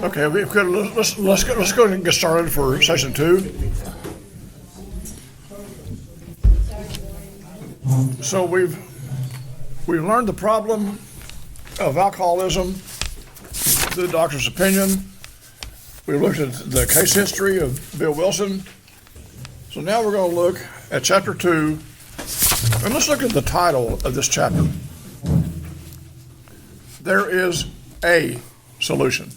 Okay, let's go ahead and get started for session 2. So we've learned the problem of alcoholism, the doctor's opinion. We've looked at the case history of Bill Wilson. So now we're going to look at chapter 2, and let's look at the title of this chapter. There is a solution.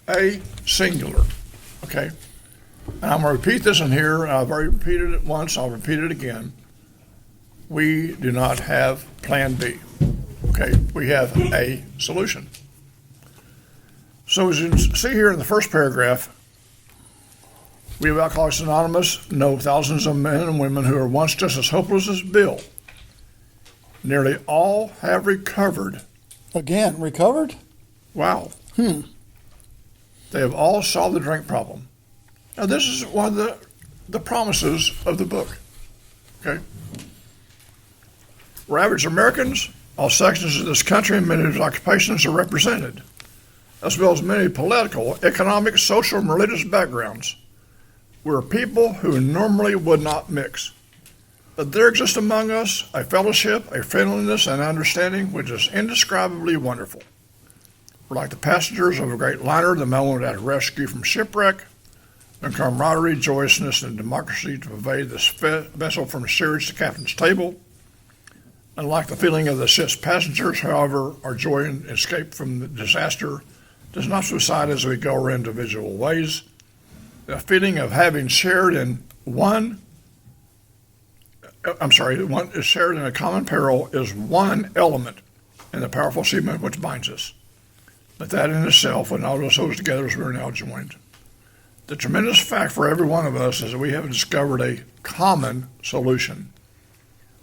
A singular. Okay? And I'm going to repeat this in here. I've already repeated it once. I'll repeat it again. We do not have plan B. Okay? We have a solution. So as you can see here in the first paragraph, we of Alcoholics Anonymous know thousands of men and women who are once just as hopeless as Bill. Nearly all have recovered. Again, recovered? Wow. They have all solved the drink problem. Now this is one of the promises of the book. Okay? We're average Americans. All sections of this country and many of its occupations are represented, as well as many political, economic, social, and religious backgrounds. We're people who normally would not mix. But there exists among us a fellowship, a friendliness, and understanding which is indescribably wonderful. We're like the passengers of a great liner, the moment at rescue from shipwreck, and camaraderie, joyousness, and democracy to pervade this vessel from steerage to captain's table. Unlike the feeling of the ship's passengers, however, our joy in escape from the disaster does not subside as we go our individual ways. The feeling of having shared in shared in a common peril is one element in the powerful cement which binds us. But that in itself, when all those holds together as we are now joined. The tremendous fact for every one of us is that we have discovered a common solution.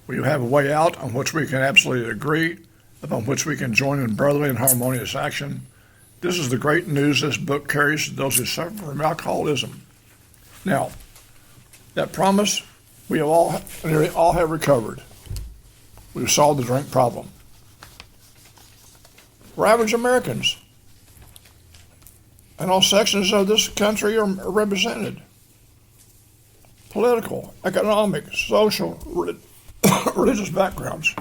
We have a way out on which we can absolutely agree, upon which we can join in brotherly and harmonious action. This is the great news this book carries to those who suffer from alcoholism. Now, that promise, nearly all have recovered. We've solved the drink problem. We're average Americans. And all sections of this country are represented. Political, economic, social, religious backgrounds.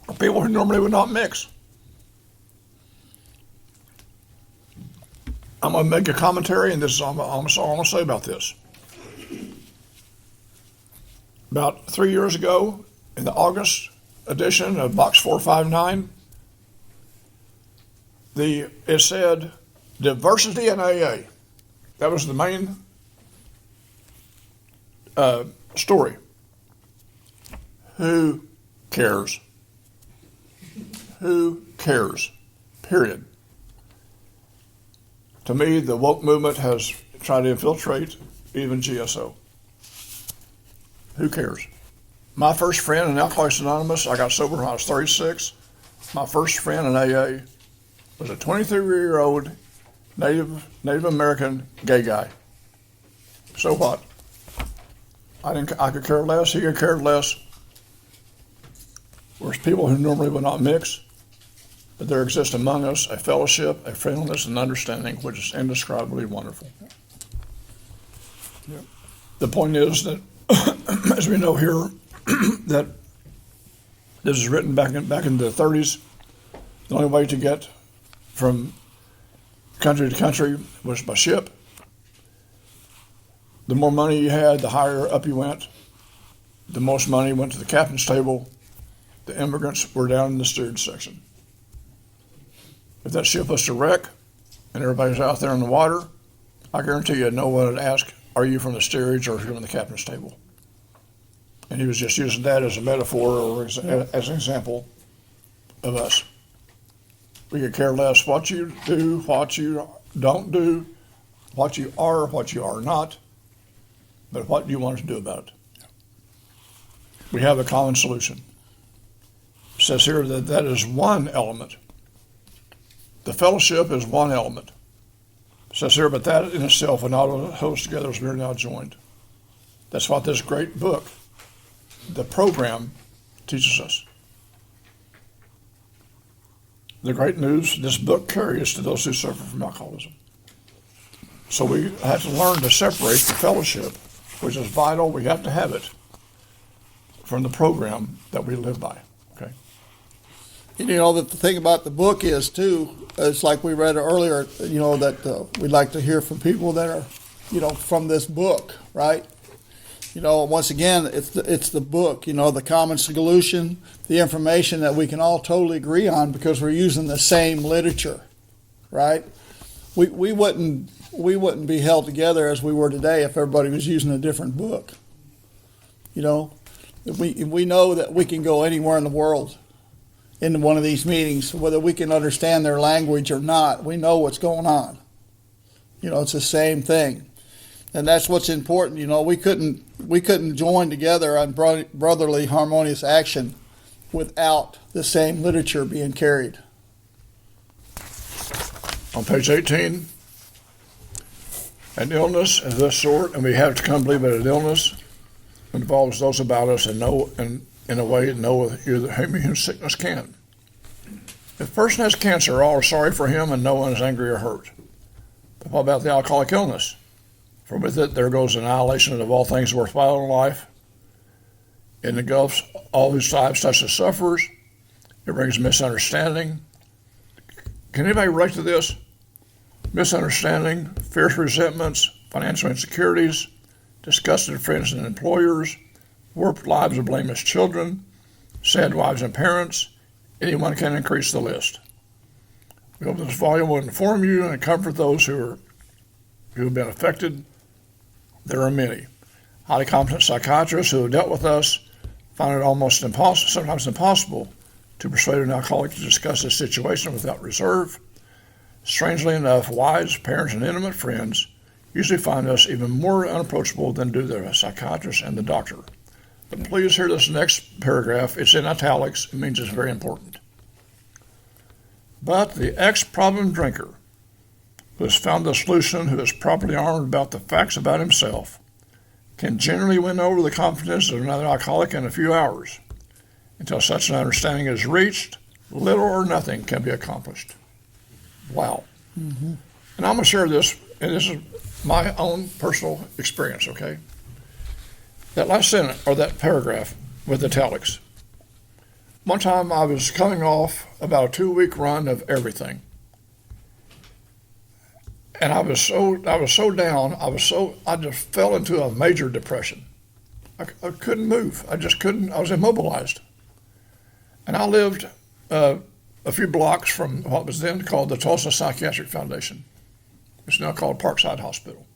Are people who normally would not mix. I'm going to make a commentary, and this is almost all I'm going to say about this. About 3 years ago, in the August edition of Box 459, it said, diversity in AA. That was the main story. Who cares? Who cares? Period. To me, the woke movement has tried to infiltrate even GSO. Who cares? My first friend in Alcoholics Anonymous, I got sober when I was 36. My first friend in AA was a 23-year-old Native American gay guy. So what? I could care less. He could care less. Whereas people who normally would not mix, but there exists among us a fellowship, a friendliness, and understanding which is indescribably wonderful. Yep. The point is that, as we know here, that this is written back in the 30s. The only way to get from country to country was by ship. The more money you had, the higher up you went. The most money went to the captain's table. The immigrants were down in the steerage section. If that ship was to wreck and everybody's out there in the water, I guarantee you no one would ask, are you from the steerage or from the captain's table? And he was just using that as a metaphor or as an example of us. We could care less what you do, what you don't do, what you are not, but what do you want to do about it? We have a common solution. It says here that is one element. The fellowship is one element. It says here, but that in itself, when all holds together as we are now joined. That's what this great book, the program, teaches us. the great news this book carries to those who suffer from alcoholism. So we have to learn to separate the fellowship, which is vital, we have to have it, from the program that we live by, okay? And you know, the thing about the book is, too, it's like we read earlier, you know, that we'd like to hear from people that are, you know, from this book, right? You know, once again, it's the book, you know, the common solution, the information that we can all totally agree on because we're using the same literature, right? We wouldn't be held together as we were today if everybody was using a different book. You know, we know that we can go anywhere in the world into one of these meetings, whether we can understand their language or not. We know what's going on. You know, it's the same thing. And that's what's important. You know, we couldn't join together on brotherly harmonious action without the same literature being carried. On page 18, an illness of this sort, and we have to come believe that an illness involves those about us and know, and in a way, know whom sickness can. If a person has cancer, all are sorry for him and no one is angry or hurt. But what about the alcoholic illness? For with it there goes annihilation of all things worthwhile in life. It engulfs all whose lives such as sufferers. It brings misunderstanding. Can anybody relate to this? Misunderstanding, fierce resentments, financial insecurities, disgusted friends and employers, warped lives of blameless children, sad wives and parents. Anyone can increase the list. We hope this volume will inform you and comfort those who have been affected. There are many. Highly competent psychiatrists who have dealt with us find it almost impossible, sometimes impossible, to persuade an alcoholic to discuss his situation without reserve. Strangely enough, wise parents and intimate friends usually find us even more unapproachable than do the psychiatrist and the doctor. But please hear this next paragraph. It's in italics. It means it's very important. But the ex-problem drinker who has found the solution, who is properly armed about the facts about himself, can generally win over the confidence of another alcoholic in a few hours. Until such an understanding is reached, little or nothing can be accomplished. Wow. Mm-hmm. And I'm going to share this, and this is my own personal experience, okay? That last sentence, or that paragraph with italics. One time I was coming off about a 2-week run of everything. And I was so down, I just fell into a major depression. I couldn't move. I just couldn't, I was immobilized. And I lived a few blocks from what was then called the Tulsa Psychiatric Foundation. It's now called Parkside Hospital.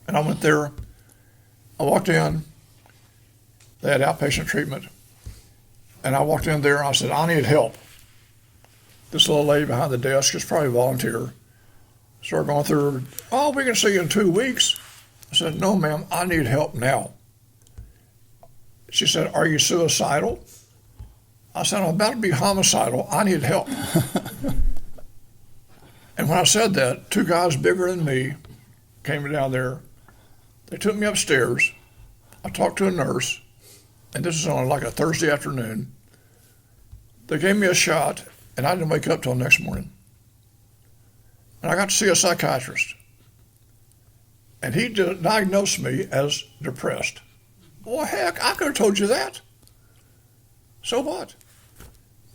And I went there, I walked in, they had outpatient treatment, and I walked in there and I said, I need help. This little lady behind the desk is probably a volunteer. Started going through her, oh, we can see you in 2 weeks. I said, no, ma'am, I need help now. She said, are you suicidal? I said, I'm about to be homicidal. I need help. And when I said that, 2 guys bigger than me came down there. They took me upstairs. I talked to a nurse, and this is on like a Thursday afternoon. They gave me a shot, and I didn't wake up till next morning. And I got to see a psychiatrist. And he diagnosed me as depressed. Well, heck, I could have told you that. So what?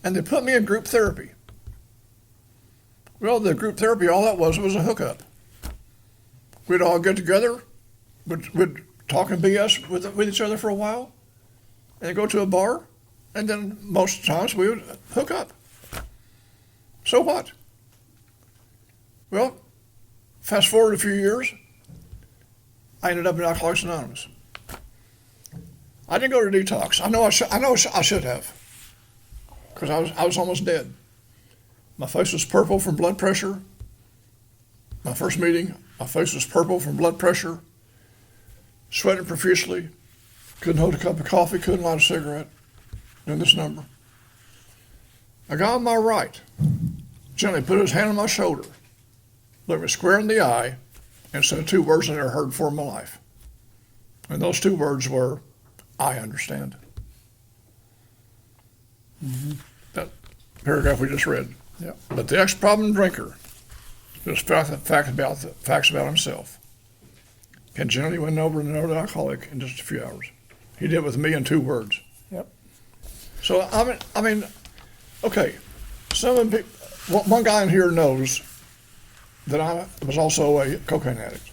And they put me in group therapy. Well, the group therapy, all that was a hookup. We'd all get together, we'd talk and BS with each other for a while, and then go to a bar, and then most times we would hook up. So what? Well, fast forward a few years, I ended up in Alcoholics Anonymous. I didn't go to detox. I know I should have, because I was almost dead. My face was purple from blood pressure. My first meeting, my face was purple from blood pressure. Sweating profusely. Couldn't hold a cup of coffee. Couldn't light a cigarette. Doing this number. A guy on my right gently put his hand on my shoulder, looked me square in the eye, and said 2 words I never heard before in my life. And those 2 words were, I understand. Mm-hmm. paragraph we just read. Yeah. But the ex-problem drinker, who has facts about himself, can generally win over another alcoholic in just a few hours. He did it with me in 2 words. Yep. So I mean, okay. One guy in here knows that I was also a cocaine addict.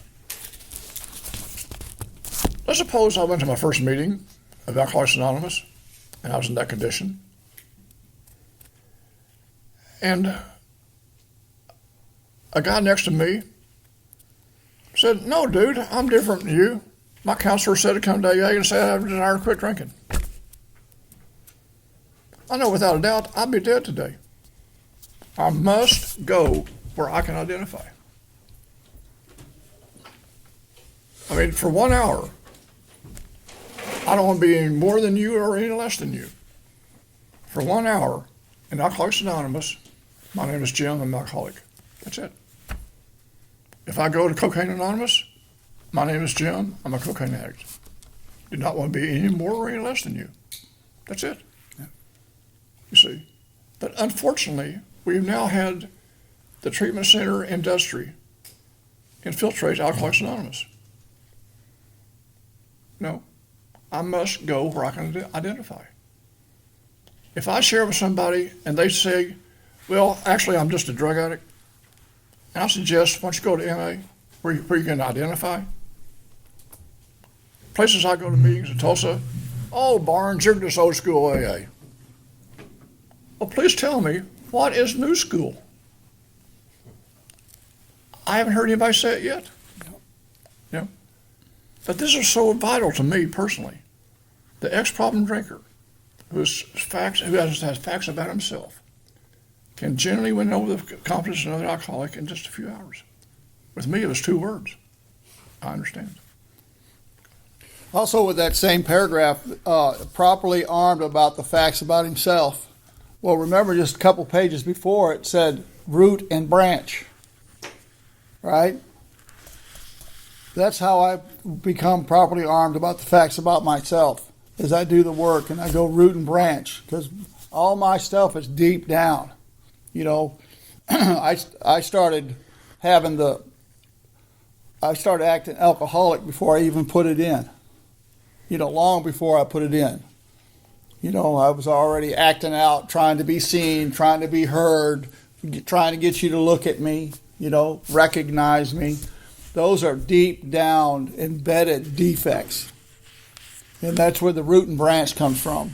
Let's suppose I went to my first meeting of Alcoholics Anonymous, and I was in that condition. And a guy next to me said, "No, dude, I'm different than you. My counselor said to come to AA and say I have a desire to quit drinking." I know without a doubt I'd be dead today. I must go where I can identify. I mean, for 1 hour, I don't want to be any more than you or any less than you. For 1 hour in Alcoholics Anonymous, my name is Jim, I'm an alcoholic. That's it. If I go to Cocaine Anonymous, my name is Jim, I'm a cocaine addict. Do not want to be any more or any less than you. That's it. Yeah. You see. But unfortunately, we've now had the treatment center industry infiltrate Alcoholics Anonymous. No, I must go where I can identify. If I share with somebody and they say, well, actually, I'm just a drug addict, and I suggest, why don't you go to MA, where you can identify? Places I go to meetings in Tulsa, oh, Barnes, you're just old school AA. Well, please tell me, what is new school? I haven't heard anybody say it yet. No. But this is so vital to me personally. The ex-problem drinker who has facts about himself can generally win over the confidence of another alcoholic in just a few hours. With me, it was 2 words. I understand. Also, with that same paragraph, properly armed about the facts about himself. Well, remember just a couple pages before it said root and branch, right? That's how I become properly armed about the facts about myself, is I do the work and I go root and branch, because all my stuff is deep down. You know, I started acting alcoholic before I even put it in. You know, long before I put it in. You know, I was already acting out, trying to be seen, trying to be heard, trying to get you to look at me, you know, recognize me. Those are deep down embedded defects. And that's where the root and branch comes from.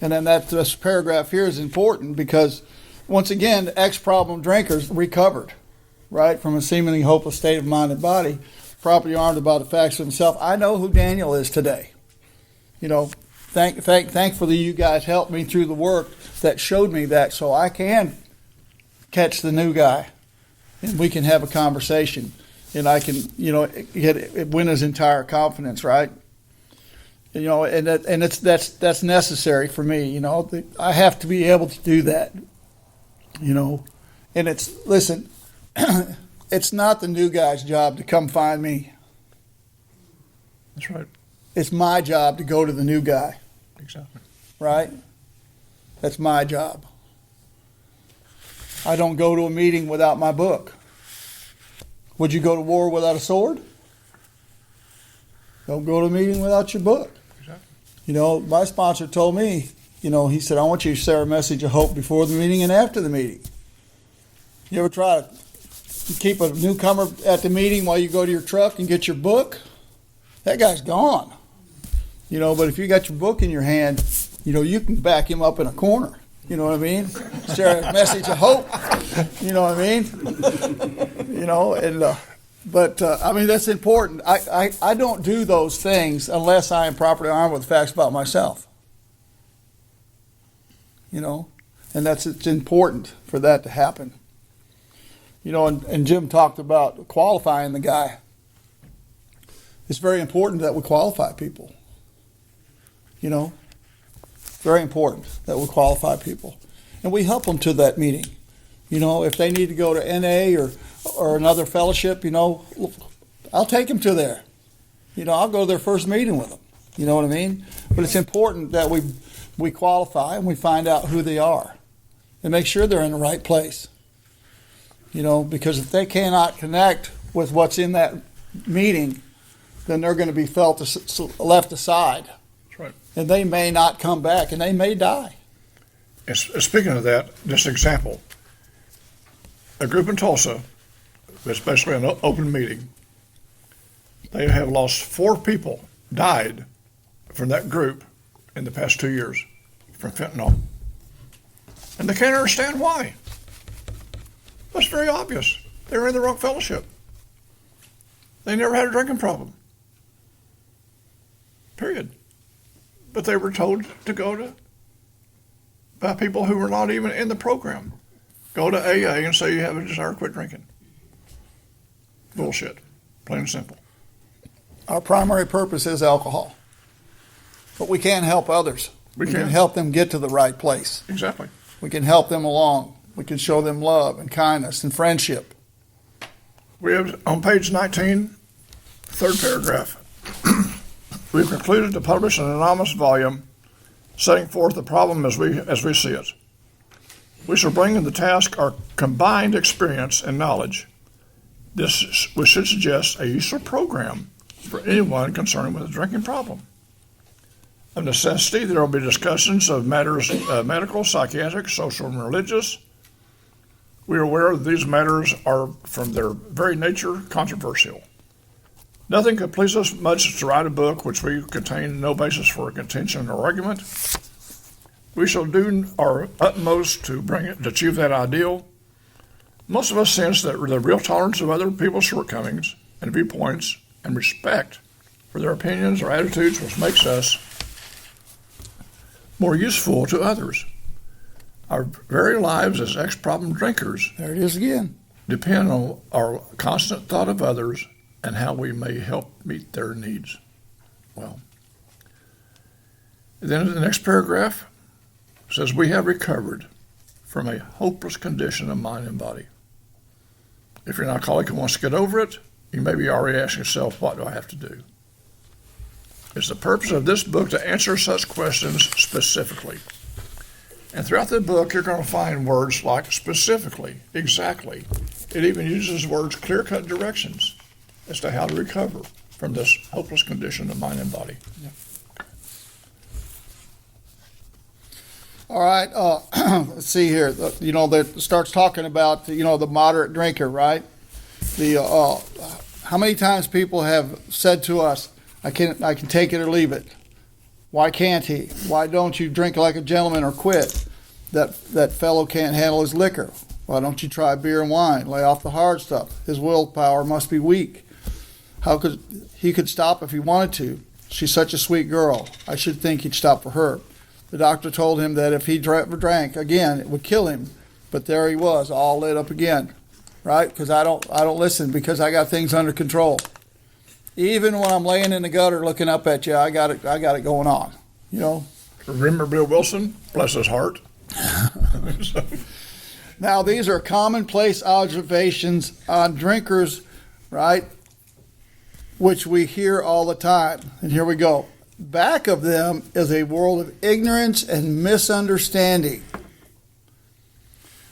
And then this paragraph here is important because, once again, the ex-problem drinkers recovered, right, from a seemingly hopeless state of mind and body, properly armed about the facts of himself. I know who Daniel is today. You know, thankfully you guys helped me through the work that showed me that, so I can catch the new guy and we can have a conversation and I can, you know, win his entire confidence, right? You know, and that's necessary for me. You know, I have to be able to do that. You know, and listen, it's not the new guy's job to come find me. That's right. It's my job to go to the new guy. Exactly. Right? That's my job. I don't go to a meeting without my book. Would you go to war without a sword? Don't go to a meeting without your book. Exactly. You know, my sponsor told me, you know, he said, I want you to share a message of hope before the meeting and after the meeting. You ever try to keep a newcomer at the meeting while you go to your truck and get your book? That guy's gone. You know, but if you got your book in your hand, you know, you can back him up in a corner. You know what I mean? Share a message of hope. You know what I mean? You know, and I mean, that's important. I don't do those things unless I am properly armed with facts about myself. You know, and it's important for that to happen. You know, and Jim talked about qualifying the guy. It's very important that we qualify people. You know, very important that we qualify people. And we help them to that meeting. You know, if they need to go to NA or another fellowship, you know, I'll take them to there. You know, I'll go to their first meeting with them. You know what I mean? But it's important that we qualify and we find out who they are. and make sure they're in the right place. Because if they cannot connect with what's in that meeting, then they're going to be left aside. That's right. And they may not come back, and they may die. And speaking of that, just an example. A group in Tulsa, especially an open meeting, they have lost 4 people, died from that group in the past 2 years from fentanyl. And they can't understand why. That's very obvious. They were in the wrong fellowship. They never had a drinking problem. Period. But they were told to go by people who were not even in the program. Go to AA and say you have a desire to quit drinking. Bullshit. Plain and simple. Our primary purpose is alcohol. But we can't help others. We can help them get to the right place. Exactly. We can help them along. We can show them love and kindness and friendship. We have on page 19, third paragraph. We've concluded to publish an anonymous volume setting forth the problem as we see it. We shall bring in the task our combined experience and knowledge. We should suggest a useful program for anyone concerned with a drinking problem. Of necessity, there will be discussions of matters medical, psychiatric, social, and religious. We are aware that these matters are, from their very nature, controversial. Nothing could please us much as to write a book which we contain no basis for contention or argument. We shall do our utmost to achieve that ideal. Most of us sense that the real tolerance of other people's shortcomings and viewpoints and respect for their opinions or attitudes which makes us more useful to others. Our very lives as ex-problem drinkers, there it is again, depend on our constant thought of others and how we may help meet their needs. Well, then in the next paragraph it says, we have recovered from a hopeless condition of mind and body. If you're an alcoholic who wants to get over it, you may be already asking yourself, what do I have to do? It's the purpose of this book to answer such questions specifically. And throughout the book, you're going to find words like specifically, exactly. It even uses words clear-cut directions as to how to recover from this hopeless condition of mind and body. Yeah. All right, let's see here. That starts talking about the moderate drinker, right? How many times people have said to us, I can take it or leave it. Why can't he? Why don't you drink like a gentleman or quit? That fellow can't handle his liquor. Why don't you try beer and wine? Lay off the hard stuff. His willpower must be weak. How could he stop if he wanted to? She's such a sweet girl. I should think he'd stop for her. The doctor told him that if he drank again, it would kill him. But there he was, all lit up again, right? Because I don't listen because I got things under control. Even when I'm laying in the gutter looking up at you, I got it going on. Remember Bill Wilson? Bless his heart. Now, these are commonplace observations on drinkers, right? Which we hear all the time. And here we go. Back of them is a world of ignorance and misunderstanding.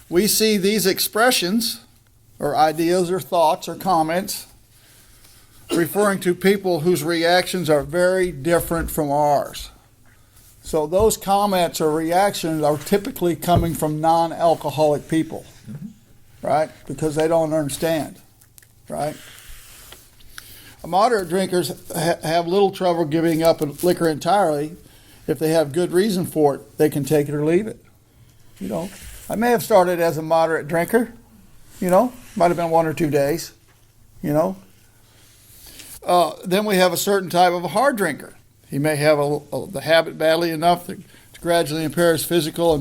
We see these expressions, or ideas, or thoughts, or comments, referring to people whose reactions are very different from ours. So those comments or reactions are typically coming from non-alcoholic people, right? Because they don't understand, right? Moderate drinkers have little trouble giving up liquor entirely. If they have good reason for it, they can take it or leave it. I may have started as a moderate drinker, might have been 1 or 2 days, Then we have a certain type of a hard drinker. He may have the habit badly enough to gradually impair his physically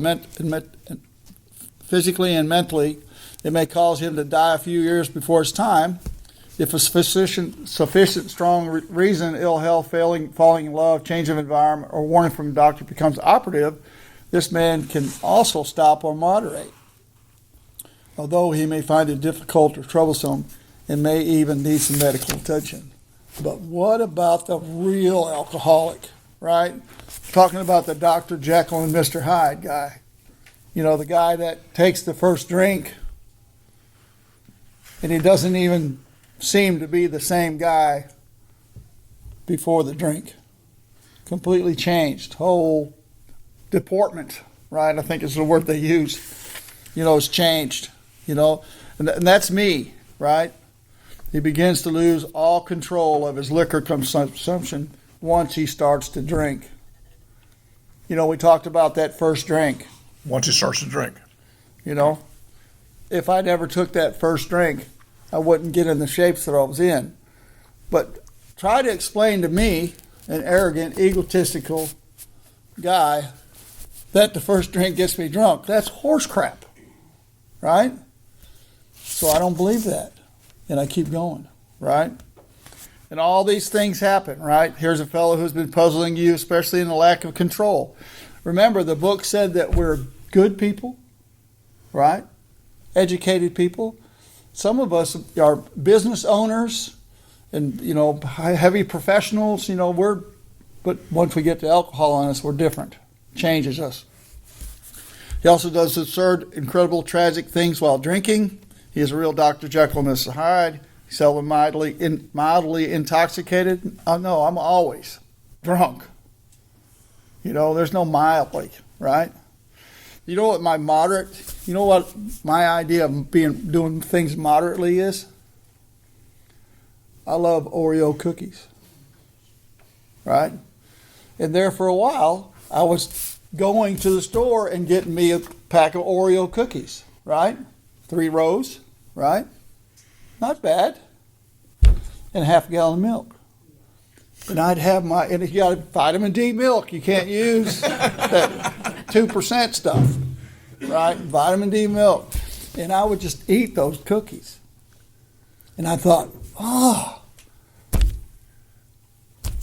and mentally. It may cause him to die a few years before his time. If a sufficient strong reason, ill health, falling in love, change of environment, or warning from a doctor becomes operative, this man can also stop or moderate. Although he may find it difficult or troublesome and may even need some medical attention. But what about the real alcoholic, right? Talking about the Dr. Jekyll and Mr. Hyde guy. You know, the guy that takes the first drink and he doesn't even seem to be the same guy before the drink. Completely changed. Whole deportment, right? I think is the word they use. You know, it's changed, you know. And that's me, right? He begins to lose all control of his liquor consumption once he starts to drink. You know, we talked about that first drink. Once he starts to drink. You know, if I never took that first drink, I wouldn't get in the shapes that I was in. But try to explain to me, an arrogant, egotistical guy, that the first drink gets me drunk. That's horse crap, right? So I don't believe that. And I keep going, right? And all these things happen, right? Here's a fellow who's been puzzling you, especially in the lack of control. Remember, the book said that we're good people, right? Educated people. Some of us are business owners and, you know, heavy professionals, you know, but once we get to alcohol on us, we're different. Changes us. He also does absurd, incredible, tragic things while drinking. He is a real Dr. Jekyll and Mr. Hyde. He's seldom mildly intoxicated. No, I'm always drunk. You know, there's no mildly, right? You know what my idea of doing things moderately is? I love Oreo cookies, right? And there for a while, I was going to the store and getting me a pack of Oreo cookies, right? 3 rows, right? Not bad. And half a gallon of milk. And I'd have and you got vitamin D milk. You can't use that 2% stuff, right? Vitamin D milk. And I would just eat those cookies. And I thought,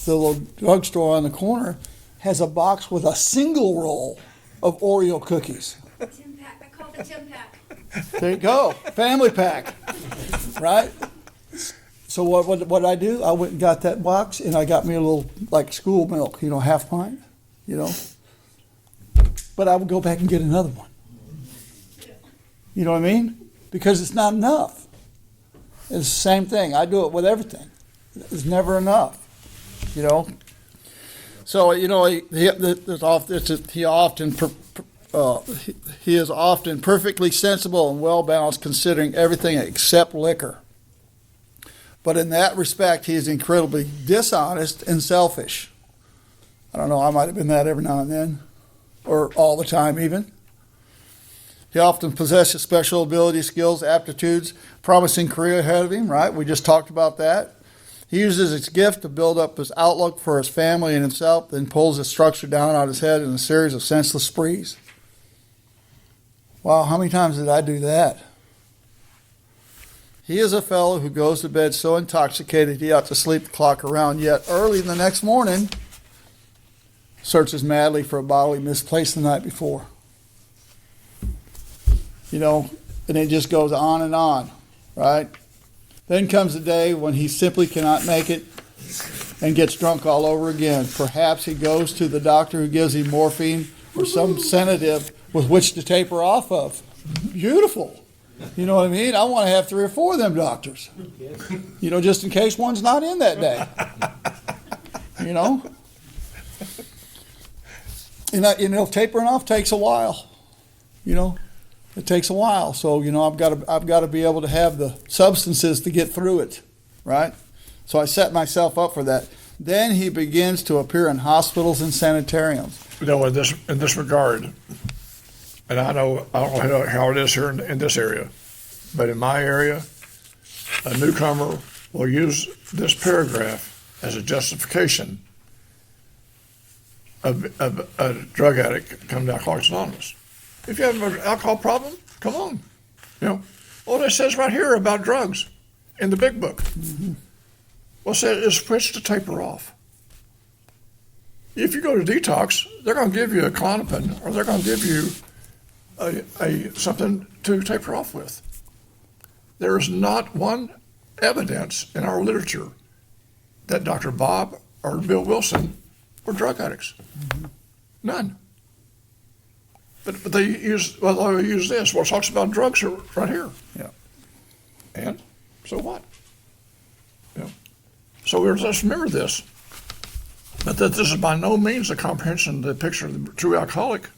the little drugstore on the corner has a box with a single roll of Oreo cookies. 10-pack. I call it a 10-pack. There you go. Family pack. Right? So what did I do? I went and got that box, and I got me a little, like, school milk, you know, half pint, you know. But I would go back and get another one. You know what I mean? Because it's not enough. It's the same thing. I do it with everything. It's never enough, you know. So, you know, he is often perfectly sensible and well-balanced considering everything except liquor. But in that respect, he is incredibly dishonest and selfish. I don't know, I might have been that every now and then, or all the time even. He often possesses special abilities, skills, aptitudes, promising career ahead of him, right? We just talked about that. He uses his gift to build up his outlook for his family and himself, then pulls his structure down on his head in a series of senseless sprees. Wow, how many times did I do that? He is a fellow who goes to bed so intoxicated he ought to sleep the clock around, yet early the next morning searches madly for a bottle he misplaced the night before. You know, and it just goes on, right? Then comes the day when he simply cannot make it and gets drunk all over again. Perhaps he goes to the doctor who gives him morphine or some sedative with which to taper off of. Beautiful. You know what I mean? I want to have 3 or 4 of them doctors. You know, just in case one's not in that day. You know? And tapering off takes a while. You know? It takes a while. So, you know, I've got to be able to have the substances to get through it. Right? So I set myself up for that. Then he begins to appear in hospitals and sanitariums. You know, in this regard, and I don't know how it is here in this area, but in my area, a newcomer will use this paragraph as a justification of a drug addict coming to Alcoholics Anonymous. If you have an alcohol problem, come on. You know, well, it says right here about drugs in the big book. Mm-hmm. Well, it says it's switched to taper off. If you go to detox, they're going to give you a Klonopin, or they're going to give you a something to taper off with. There is not one evidence in our literature that Dr. Bob or Bill Wilson were drug addicts. Mm-hmm. None. But they use this. Well, it talks about drugs right here. Yeah. And so what? You know, so we're just remember this, but that this is by no means a comprehension of the picture of the true alcoholic,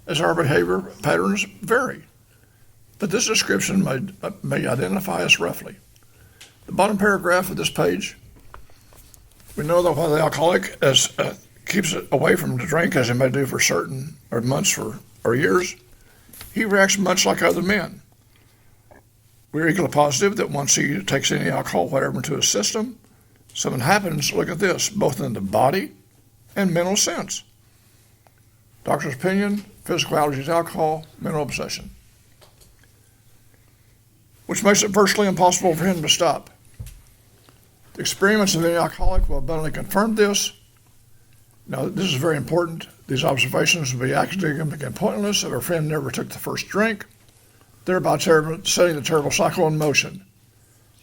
as our behavior patterns vary. But this description may identify us roughly. The bottom paragraph of this page, we know that while the alcoholic keeps it away from the drink, as he may do for certain or months or years, he reacts much like other men. We're equally positive that once he takes any alcohol, whatever, into his system, something happens, look at this, both in the body and mental sense. Doctor's opinion, physical allergies to alcohol, mental obsession, which makes it virtually impossible for him to stop. The experiments of any alcoholic will abundantly confirm this. Now, this is very important. These observations would be academic and pointless if a friend never took the first drink, thereby setting the terrible cycle in motion.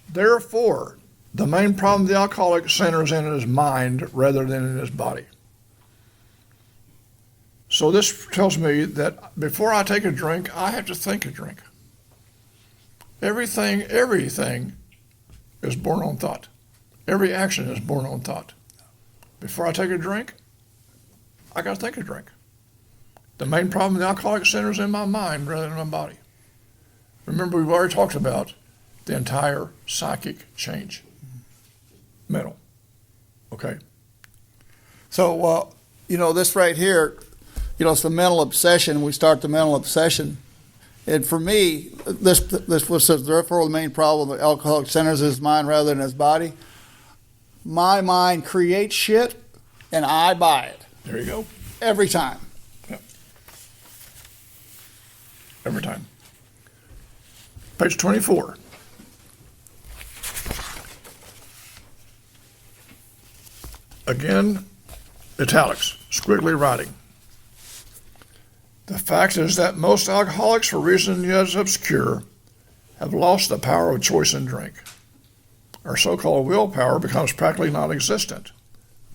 Therefore, the main problem of the alcoholic centers in his mind rather than in his body. So this tells me that before I take a drink, I have to think a drink. Everything is born on thought. Every action is born on thought. Before I take a drink, I got to think a drink. The main problem of the alcoholic centers in my mind rather than my body. Remember, we've already talked about the entire psychic change. Mental. Okay? So, this right here, it's the mental obsession. We start the mental obsession. And for me, this was therefore the main problem. The alcoholic centers his mind rather than his body. My mind creates shit, and I buy it. There you go. Every time. Yep. Every time. Page 24. Again, italics, squiggly writing. The fact is that most alcoholics, for reasons yet obscure, have lost the power of choice in drink. Our so-called willpower becomes practically non-existent.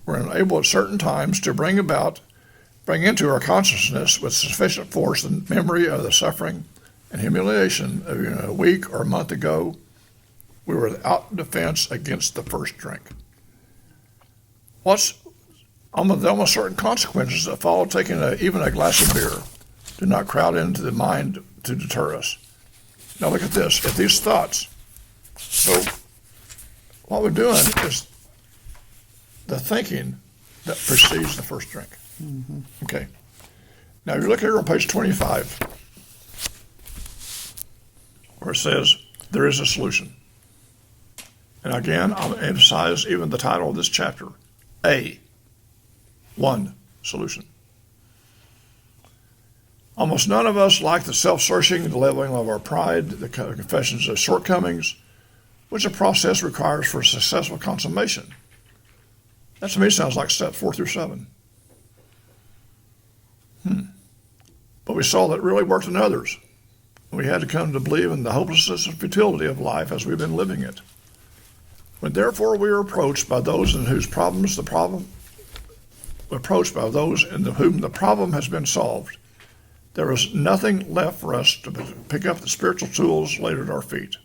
We're unable at certain times to bring into our consciousness with sufficient force the memory of the suffering and humiliation of a week or a month ago. We were without defense against the first drink. What's almost certain consequences that follow taking even a glass of beer do not crowd into the mind to deter us. Now look at this. If these thoughts, so what we're doing is the thinking that precedes the first drink. Mm-hmm. Okay. Now you look here on page 25, where it says there is a solution. And again, I'll emphasize even the title of this chapter, one solution. Almost none of us like the self-searching, the leveling of our pride, the confessions of shortcomings, which the process requires for successful consummation. That to me sounds like step 4 through 7. But we saw that it really worked in others. We had to come to believe in the hopelessness and futility of life as we've been living it. When therefore we are approached by those in whose problems approached by those in whom the problem has been solved, there is nothing left for us to pick up the spiritual tools laid at our feet.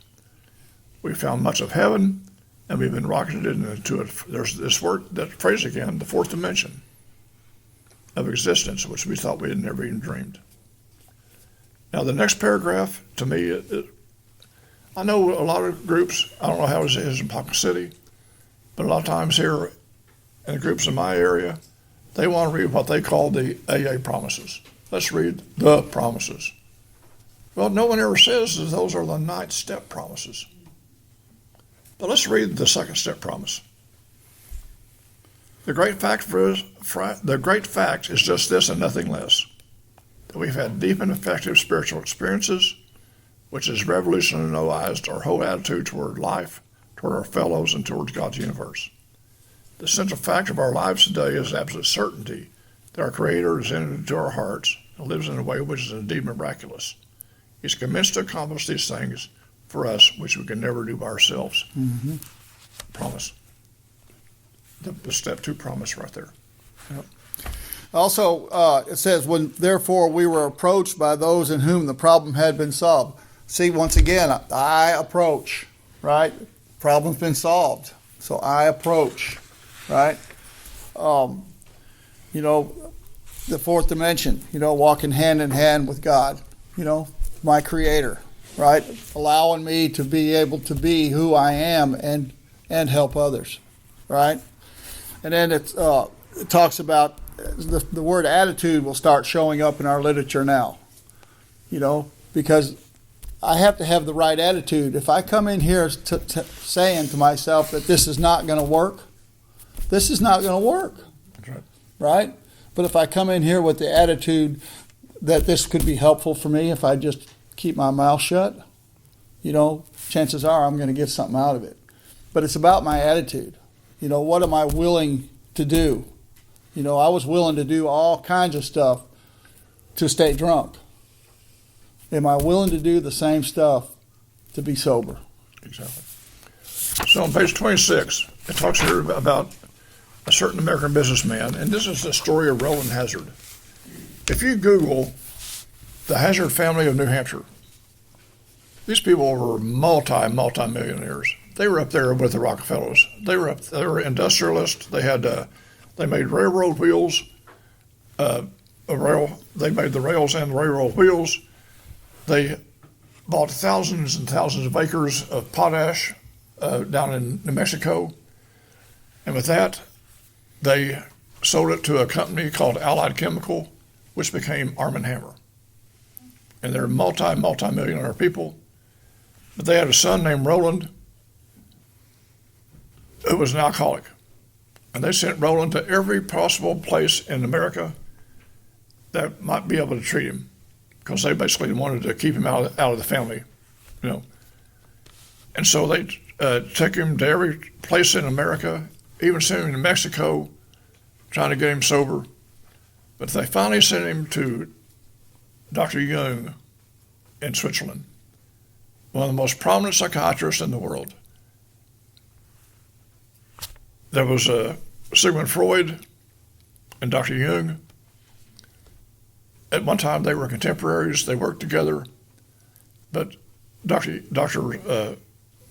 We found much of heaven, and we've been rocketed into it. There's this word, that phrase again, the fourth dimension of existence, which we thought we had never even dreamed. Now, the next paragraph, to me, I know a lot of groups, I don't know how it is in Ponca City, but a lot of times here in the groups in my area, they want to read what they call the AA promises. Let's read the promises. Well, no one ever says that those are the 9th step promises. But let's read the 2nd step promise. The great fact is just this and nothing less, that we've had deep and effective spiritual experiences, which has revolutionized our whole attitude toward life, toward our fellows, and towards God's universe. The central fact of our lives today is absolute certainty that our Creator has entered into our hearts and lives in a way which is indeed miraculous. He's commenced to accomplish these things for us, which we can never do by ourselves. Mm-hmm. Promise. The step 2 promise right there. Yep. Also, it says, when therefore we were approached by those in whom the problem had been solved. See, once again, I approach, right? Problem's been solved. So I approach, right? You know, the fourth dimension, you know, walking hand in hand with God, you know, my creator, right? Allowing me to be able to be who I am and help others, right? And then it talks about the word attitude will start showing up in our literature now, you know, because I have to have the right attitude. If I come in here saying to myself that this is not going to work, this is not going to work. That's right. Right? But if I come in here with the attitude that this could be helpful for me if I just keep my mouth shut, you know, chances are I'm going to get something out of it. But it's about my attitude. You know, what am I willing to do? You know, I was willing to do all kinds of stuff to stay drunk. Am I willing to do the same stuff to be sober? Exactly. So on page 26, it talks here about a certain American businessman, and this is the story of Roland Hazard. If you Google the Hazard family of New Hampshire, these people were multi-millionaires. They were up there with the Rockefellers. They were industrialists. They made railroad wheels. They made the rails and the railroad wheels. They bought thousands and thousands of acres of potash down in New Mexico. And with that, they sold it to a company called Allied Chemical, which became Arm & Hammer. And they're multi-millionaire people. But they had a son named Roland who was an alcoholic. And they sent Roland to every possible place in America that might be able to treat him, because they basically wanted to keep him out of the family, you know. And so they took him to every place in America, even sent him to Mexico, trying to get him sober. But they finally sent him to Dr. Jung in Switzerland, one of the most prominent psychiatrists in the world. There was Sigmund Freud and Dr. Jung. At one time, they were contemporaries. They worked together. But Dr.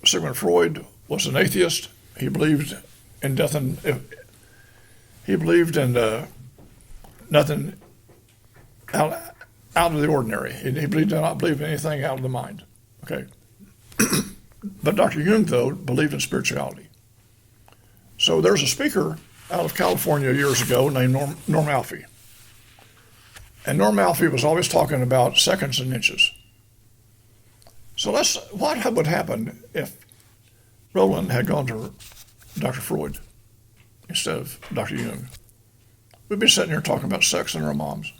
Sigmund Freud was an atheist. He believed in death, and he believed in nothing out of the ordinary. He did not believe in anything out of the mind. Okay. But Dr. Jung, though, believed in spirituality. So there's a speaker out of California years ago named Norm Alfie. And Norm Alfie was always talking about seconds and inches. So what would happen if Roland had gone to Dr. Freud instead of Dr. Jung? We'd be sitting here talking about sex and our moms.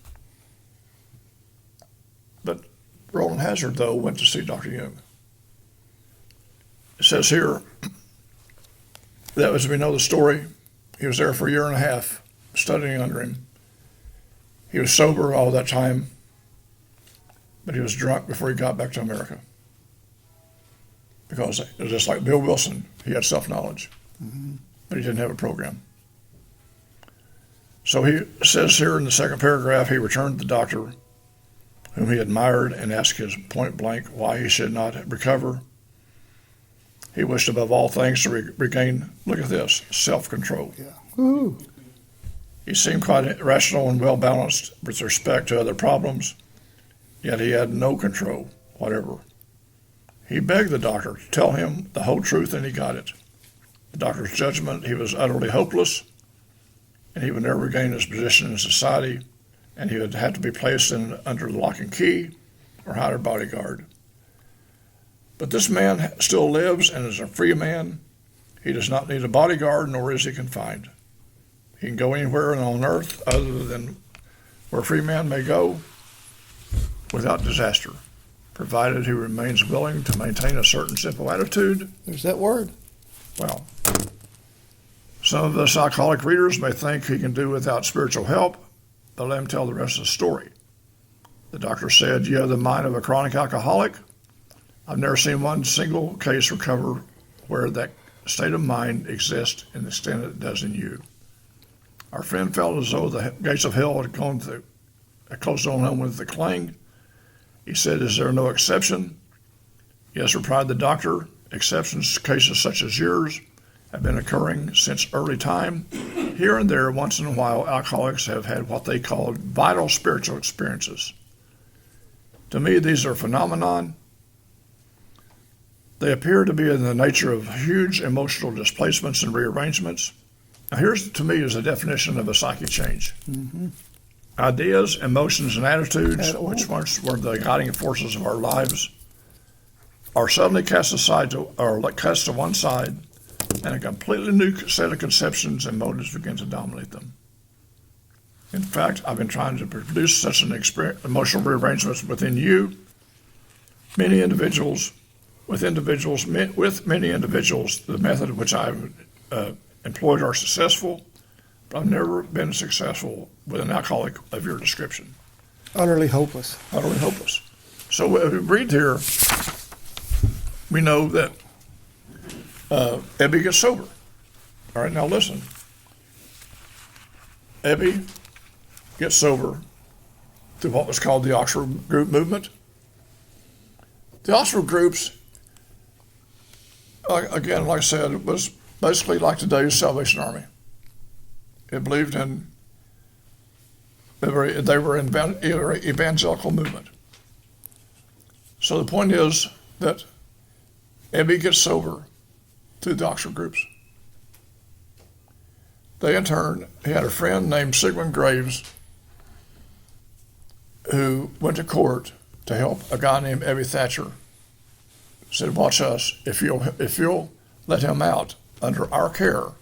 But Roland Hazard, though, went to see Dr. Jung. It says here that, as we know the story, he was there for a year and a half studying under him. He was sober all that time, but he was drunk before he got back to America. Because it was just like Bill Wilson, he had self-knowledge, but he didn't have a program. So he says here in the second paragraph, he returned to the doctor whom he admired and asked his point blank why he should not recover. He wished above all things to regain, look at this, self-control. Yeah. Woo. He seemed quite rational and well-balanced with respect to other problems, yet he had no control whatever. He begged the doctor to tell him the whole truth, and he got it. The doctor's judgment, he was utterly hopeless, and he would never regain his position in society, and he would have to be placed under lock and key or hired a bodyguard. But this man still lives and is a free man. He does not need a bodyguard, nor is he confined. He can go anywhere on earth other than where a free man may go without disaster, provided he remains willing to maintain a certain simple attitude. There's that word. Well, some of us alcoholic readers may think he can do without spiritual help, but let him tell the rest of the story. The doctor said, "You have the mind of a chronic alcoholic. I've never seen one single case recover where that state of mind exists in the extent it does in you." Our friend felt as though the gates of hell had closed on him with the clang. He said, "Is there no exception?" "Yes," replied the doctor. "Exceptions to cases such as yours have been occurring since early time. Here and there, once in a while, alcoholics have had what they call vital spiritual experiences. To me, these are phenomenon. They appear to be in the nature of huge emotional displacements and rearrangements." Now, here's, to me, is a definition of a psychic change. Mm-hmm. Ideas, emotions, and attitudes, which once were the guiding forces of our lives, are suddenly cast to one side, and a completely new set of conceptions and motives begin to dominate them. In fact, I've been trying to produce such an emotional rearrangement within you, many individuals, with many individuals. The method which I've employed are successful, but I've never been successful with an alcoholic of your description. Utterly hopeless. Utterly hopeless. So when we read here, we know that Ebby gets sober. All right, now listen. Ebby gets sober through what was called the Oxford Group movement. The Oxford groups, again, like I said, it was basically like today's Salvation Army. It believed in, they were an evangelical movement. So the point is that Ebby gets sober through the Oxford groups. They, in turn, he had a friend named Sigmund Graves who went to court to help a guy named Ebby Thatcher. Said, "Watch us. If you'll let him out under our care,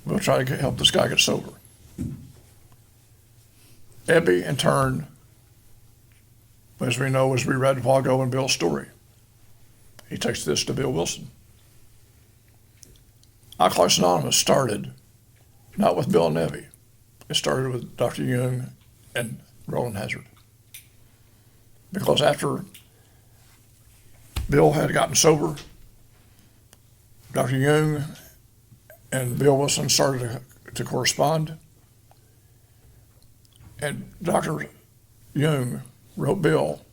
we'll try to help this guy get sober." Ebby, in turn, as we know, as we read a while ago in Bill's story, he takes this to Bill Wilson. Alcoholics Anonymous started not with Bill and Ebby. It started with Dr. Jung and Roland Hazard. Because after Bill had gotten sober, Dr. Jung and Bill Wilson started to correspond. And Dr. Jung wrote Bill,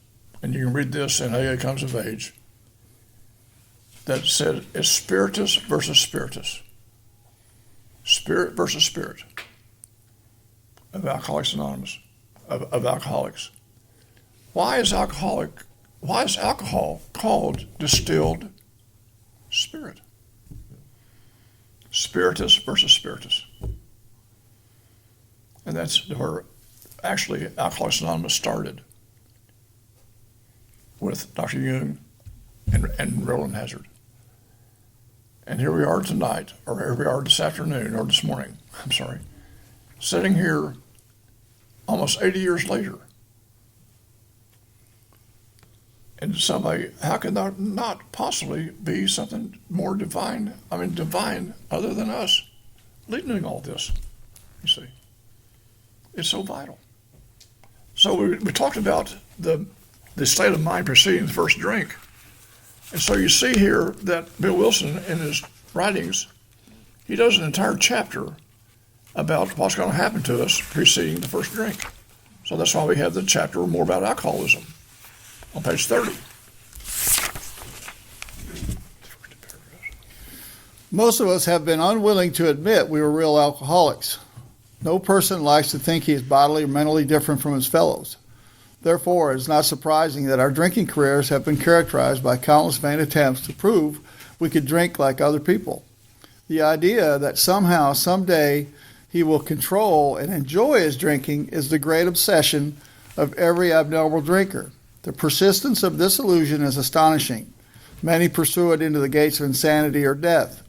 and you can read this in AA Comes of Age, that said it's spiritus versus spiritus. Spirit versus spirit of Alcoholics Anonymous, of alcoholics. Why is alcohol called distilled spirit? Spiritus versus spiritus. And that's where actually Alcoholics Anonymous started, with Dr. Jung and Roland Hazard. And here we are tonight, or here we are this afternoon, or this morning, I'm sorry, sitting here almost 80 years later. And somebody, how could there not possibly be something more divine other than us leading all this, you see? It's so vital. So we talked about the state of mind preceding the first drink. And so you see here that Bill Wilson, in his writings, he does an entire chapter about what's going to happen to us preceding the first drink. So that's why we have the chapter more about alcoholism on page 30. Most of us have been unwilling to admit we were real alcoholics. No person likes to think he is bodily or mentally different from his fellows. Therefore, it is not surprising that our drinking careers have been characterized by countless vain attempts to prove we could drink like other people. The idea that somehow, someday, he will control and enjoy his drinking is the great obsession of every abnormal drinker. The persistence of this illusion is astonishing. Many pursue it into the gates of insanity or death.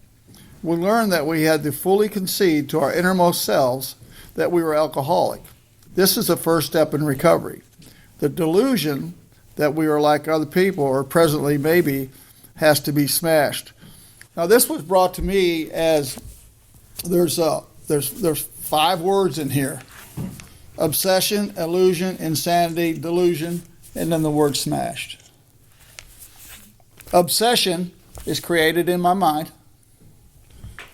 We learned that we had to fully concede to our innermost selves that we were alcoholic. This is the first step in recovery. The delusion that we are like other people, or presently maybe, has to be smashed. Now, this was brought to me as there's 5 words in here: obsession, illusion, insanity, delusion, and then the word smashed. Obsession is created in my mind.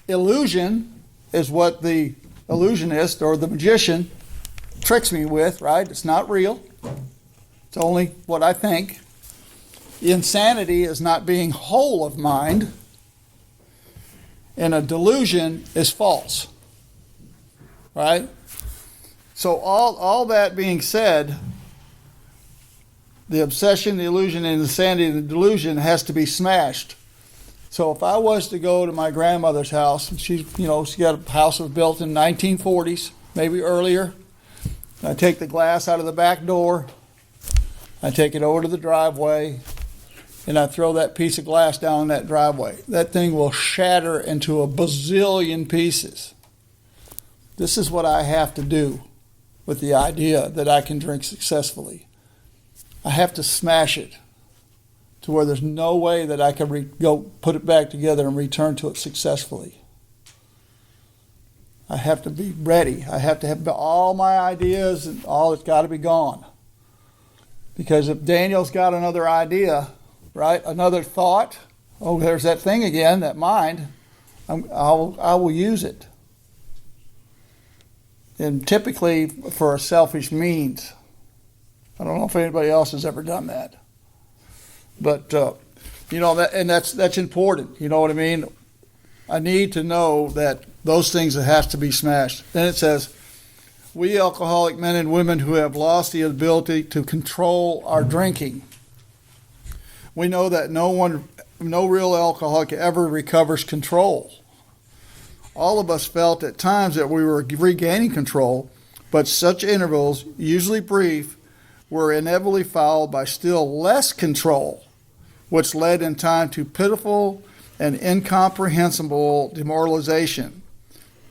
Illusion is what the illusionist or the magician tricks me with, right? It's not real. It's only what I think. Insanity is not being whole of mind, and a delusion is false, right? So all that being said, the obsession, the illusion, and the insanity and the delusion has to be smashed. So if I was to go to my grandmother's house, and she got a house that was built in 1940s, maybe earlier, I take the glass out of the back door, I take it over to the driveway, and I throw that piece of glass down that driveway. That thing will shatter into a bazillion pieces. This is what I have to do with the idea that I can drink successfully. I have to smash it to where there's no way that I can go put it back together and return to it successfully. I have to be ready. I have to have all my ideas and all it's got to be gone. Because if Daniel's got another idea, right, another thought, oh, there's that thing again, that mind, I will use it. And typically for a selfish means. I don't know if anybody else has ever done that. But, that's important. You know what I mean? I need to know that those things that has to be smashed. Then it says, we alcoholic men and women who have lost the ability to control our drinking. We know that no real alcoholic ever recovers control. All of us felt at times that we were regaining control, but such intervals, usually brief, were inevitably followed by still less control, which led in time to pitiful and incomprehensible demoralization.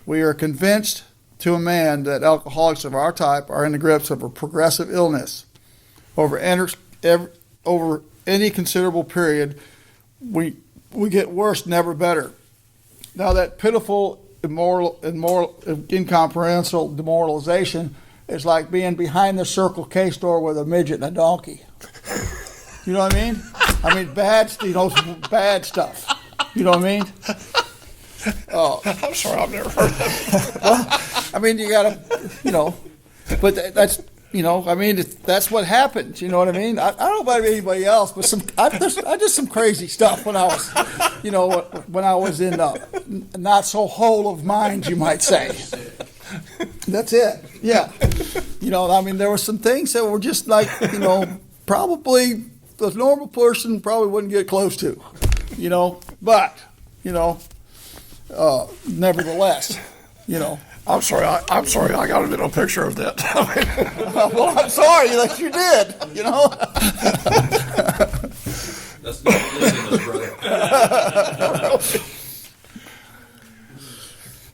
We are convinced to a man that alcoholics of our type are in the grips of a progressive illness. Over any considerable period, we get worse, never better. Now that pitiful, incomprehensible demoralization is like being behind the Circle K store with a midget and a donkey. You know what I mean? Bad stuff. You know what I mean? Oh, I'm sorry, I've never heard that. Well, you gotta, but that's, that's what happens. You know what I mean? I don't know about anybody else, but I did some crazy stuff when I was, in not so whole of mind, you might say. That's it. Yeah. There were some things that were just like, probably the normal person probably wouldn't get close to, but, nevertheless, I'm sorry, I got a little picture of that. well, I'm sorry that you did, That's not leaving us, brother.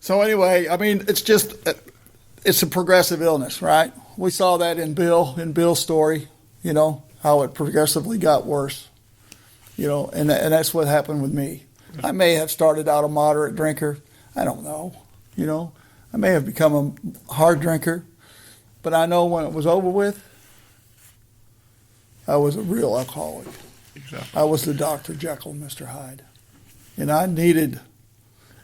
So anyway, it's a progressive illness, right? We saw that in Bill's story, how it progressively got worse, and that's what happened with me. I may have started out a moderate drinker. I don't know, I may have become a hard drinker, but I know when it was over with, I was a real alcoholic. Exactly. I was the Dr. Jekyll, Mr. Hyde, and I needed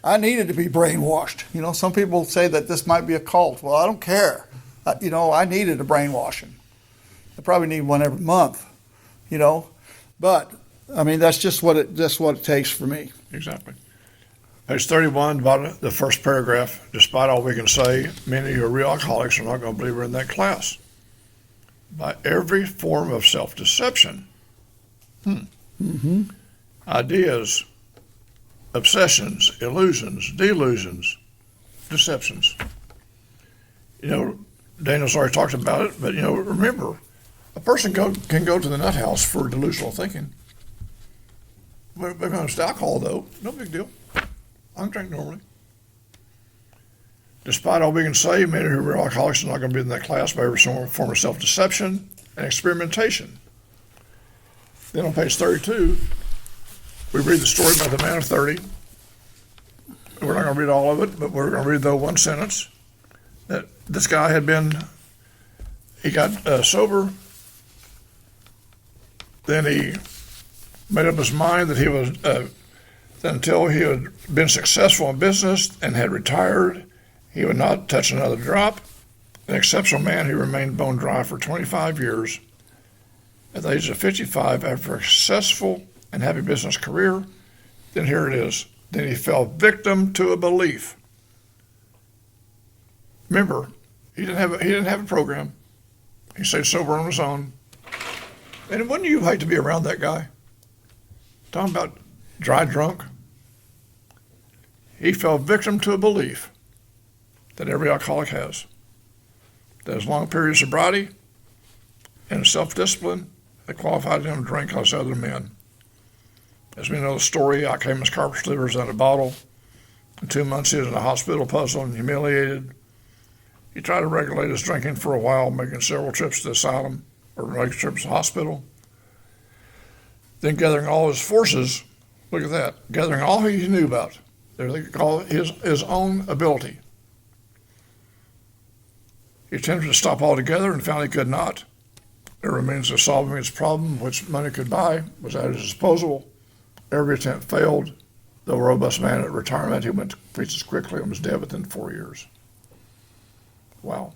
to be brainwashed. Some people say that this might be a cult. Well, I don't care. I needed a brainwashing. I probably need one every month, But that's just what it takes for me. Exactly. Page 31, bottom, the first paragraph. Despite all we can say, many who are real alcoholics are not going to believe we're in that class. By every form of self-deception, ideas, obsessions, illusions, delusions, deceptions. Daniel's already talked about it, but remember, a person can go to the nut house for delusional thinking. When it comes to alcohol, though, no big deal. I can drink normally. Despite all we can say, many who are alcoholics are not going to be in that class by every form of self-deception and experimentation. Then on page 32, we read the story about the man of 30. We're not going to read all of it, but we're going to read, though, one sentence. That this guy he got sober. Then he made up his mind that he was, until he had been successful in business and had retired, He would not touch another drop. An exceptional man, he remained bone dry for 25 years. At the age of 55, after a successful and happy business career, then here it is. Then he fell victim to a belief. Remember, he didn't have a program. He stayed sober on his own. And wouldn't you hate to be around that guy? Talking about dry drunk. He fell victim to a belief that every alcoholic has. That his long period of sobriety and self-discipline that qualified him to drink like other men. As we know the story, out came his carpet slivers in a bottle. In 2 months, he was in a hospital puzzled and humiliated. He tried to regulate his drinking for a while, making several trips to the asylum or making trips to the hospital. Then gathering all his forces, look at that, gathering all he knew about, they call it his own ability. He attempted to stop altogether and found he could not. There remains of solving his problem, which money could buy, was at his disposal. Every attempt failed. Though a robust man at retirement, he went to pieces quickly and was dead within 4 years. Wow.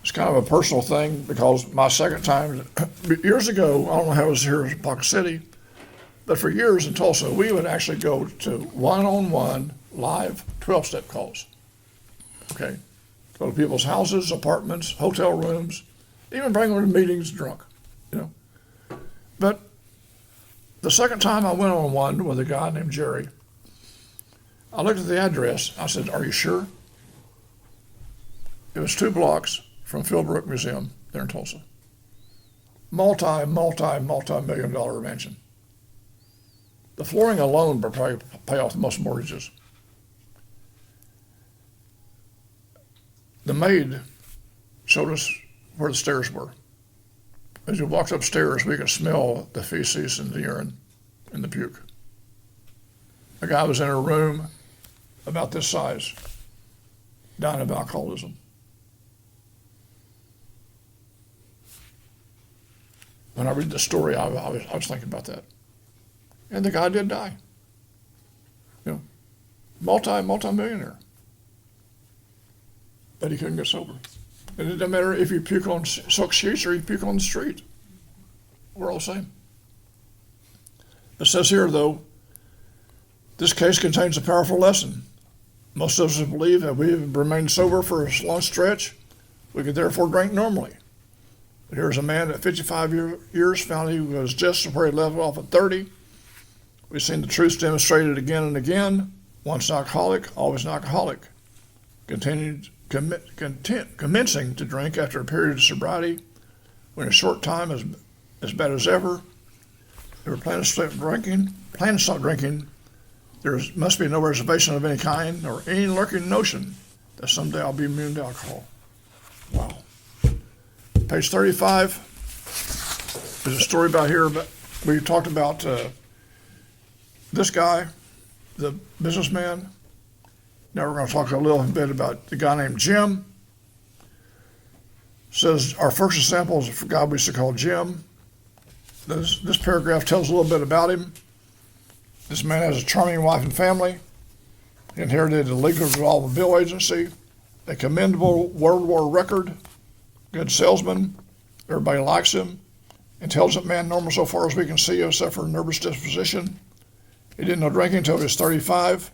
It's kind of a personal thing because my second time, years ago, I don't know how it was here in Pocket City, but for years in Tulsa, we would actually go to one-on-one live 12-step calls. Okay. Go to people's houses, apartments, hotel rooms, even bring them to meetings drunk, But the second time I went on one with a guy named Jerry, I looked at the address. I said, "Are you sure?" It was 2 blocks from Philbrook Museum there in Tulsa. Multi-million dollar mansion. The flooring alone would probably pay off most mortgages. The maid showed us where the stairs were. As we walked upstairs, we could smell the feces and the urine and the puke. A guy was in a room about this size, dying of alcoholism. When I read the story, I was thinking about that. And the guy did die. Multi-millionaire. But he couldn't get sober. And it doesn't matter if you puke on silk sheets or you puke on the street. We're all the same. It says here, though, this case contains a powerful lesson. Most of us believe that we have remained sober for a long stretch, we could therefore drink normally. But here's a man at 55 years found he was just where he left off at 30. We've seen the truths demonstrated again and again. Once an alcoholic, always an alcoholic. Commencing to drink after a period of sobriety, when a short time is as bad as ever. They were planning to stop drinking. There must be no reservation of any kind or any lurking notion that someday I'll be immune to alcohol. Wow. Page 35 is a story about here. But we talked about this guy, the businessman. Now we're going to talk a little bit about the guy named Jim. It says our first example is a guy we used to call Jim. This paragraph tells a little bit about him. This man has a charming wife and family. He inherited a legal automobile agency, a commendable World War record, good salesman. Everybody likes him. Intelligent man, normal so far as we can see, except for a nervous disposition. He didn't know drinking until he was 35.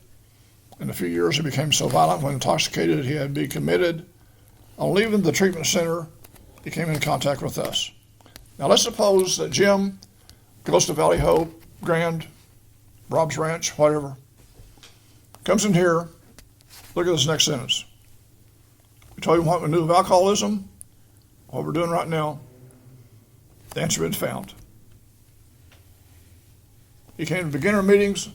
In a few years, he became so violent when intoxicated he had to be committed. On leaving the treatment center, he came in contact with us. Now let's suppose that Jim goes to Valley Hope, Grand, Rob's Ranch, whatever, comes in here. Look at this next sentence. We told him what we knew of alcoholism, what we're doing right now. The answer had been found. He came to beginner meetings.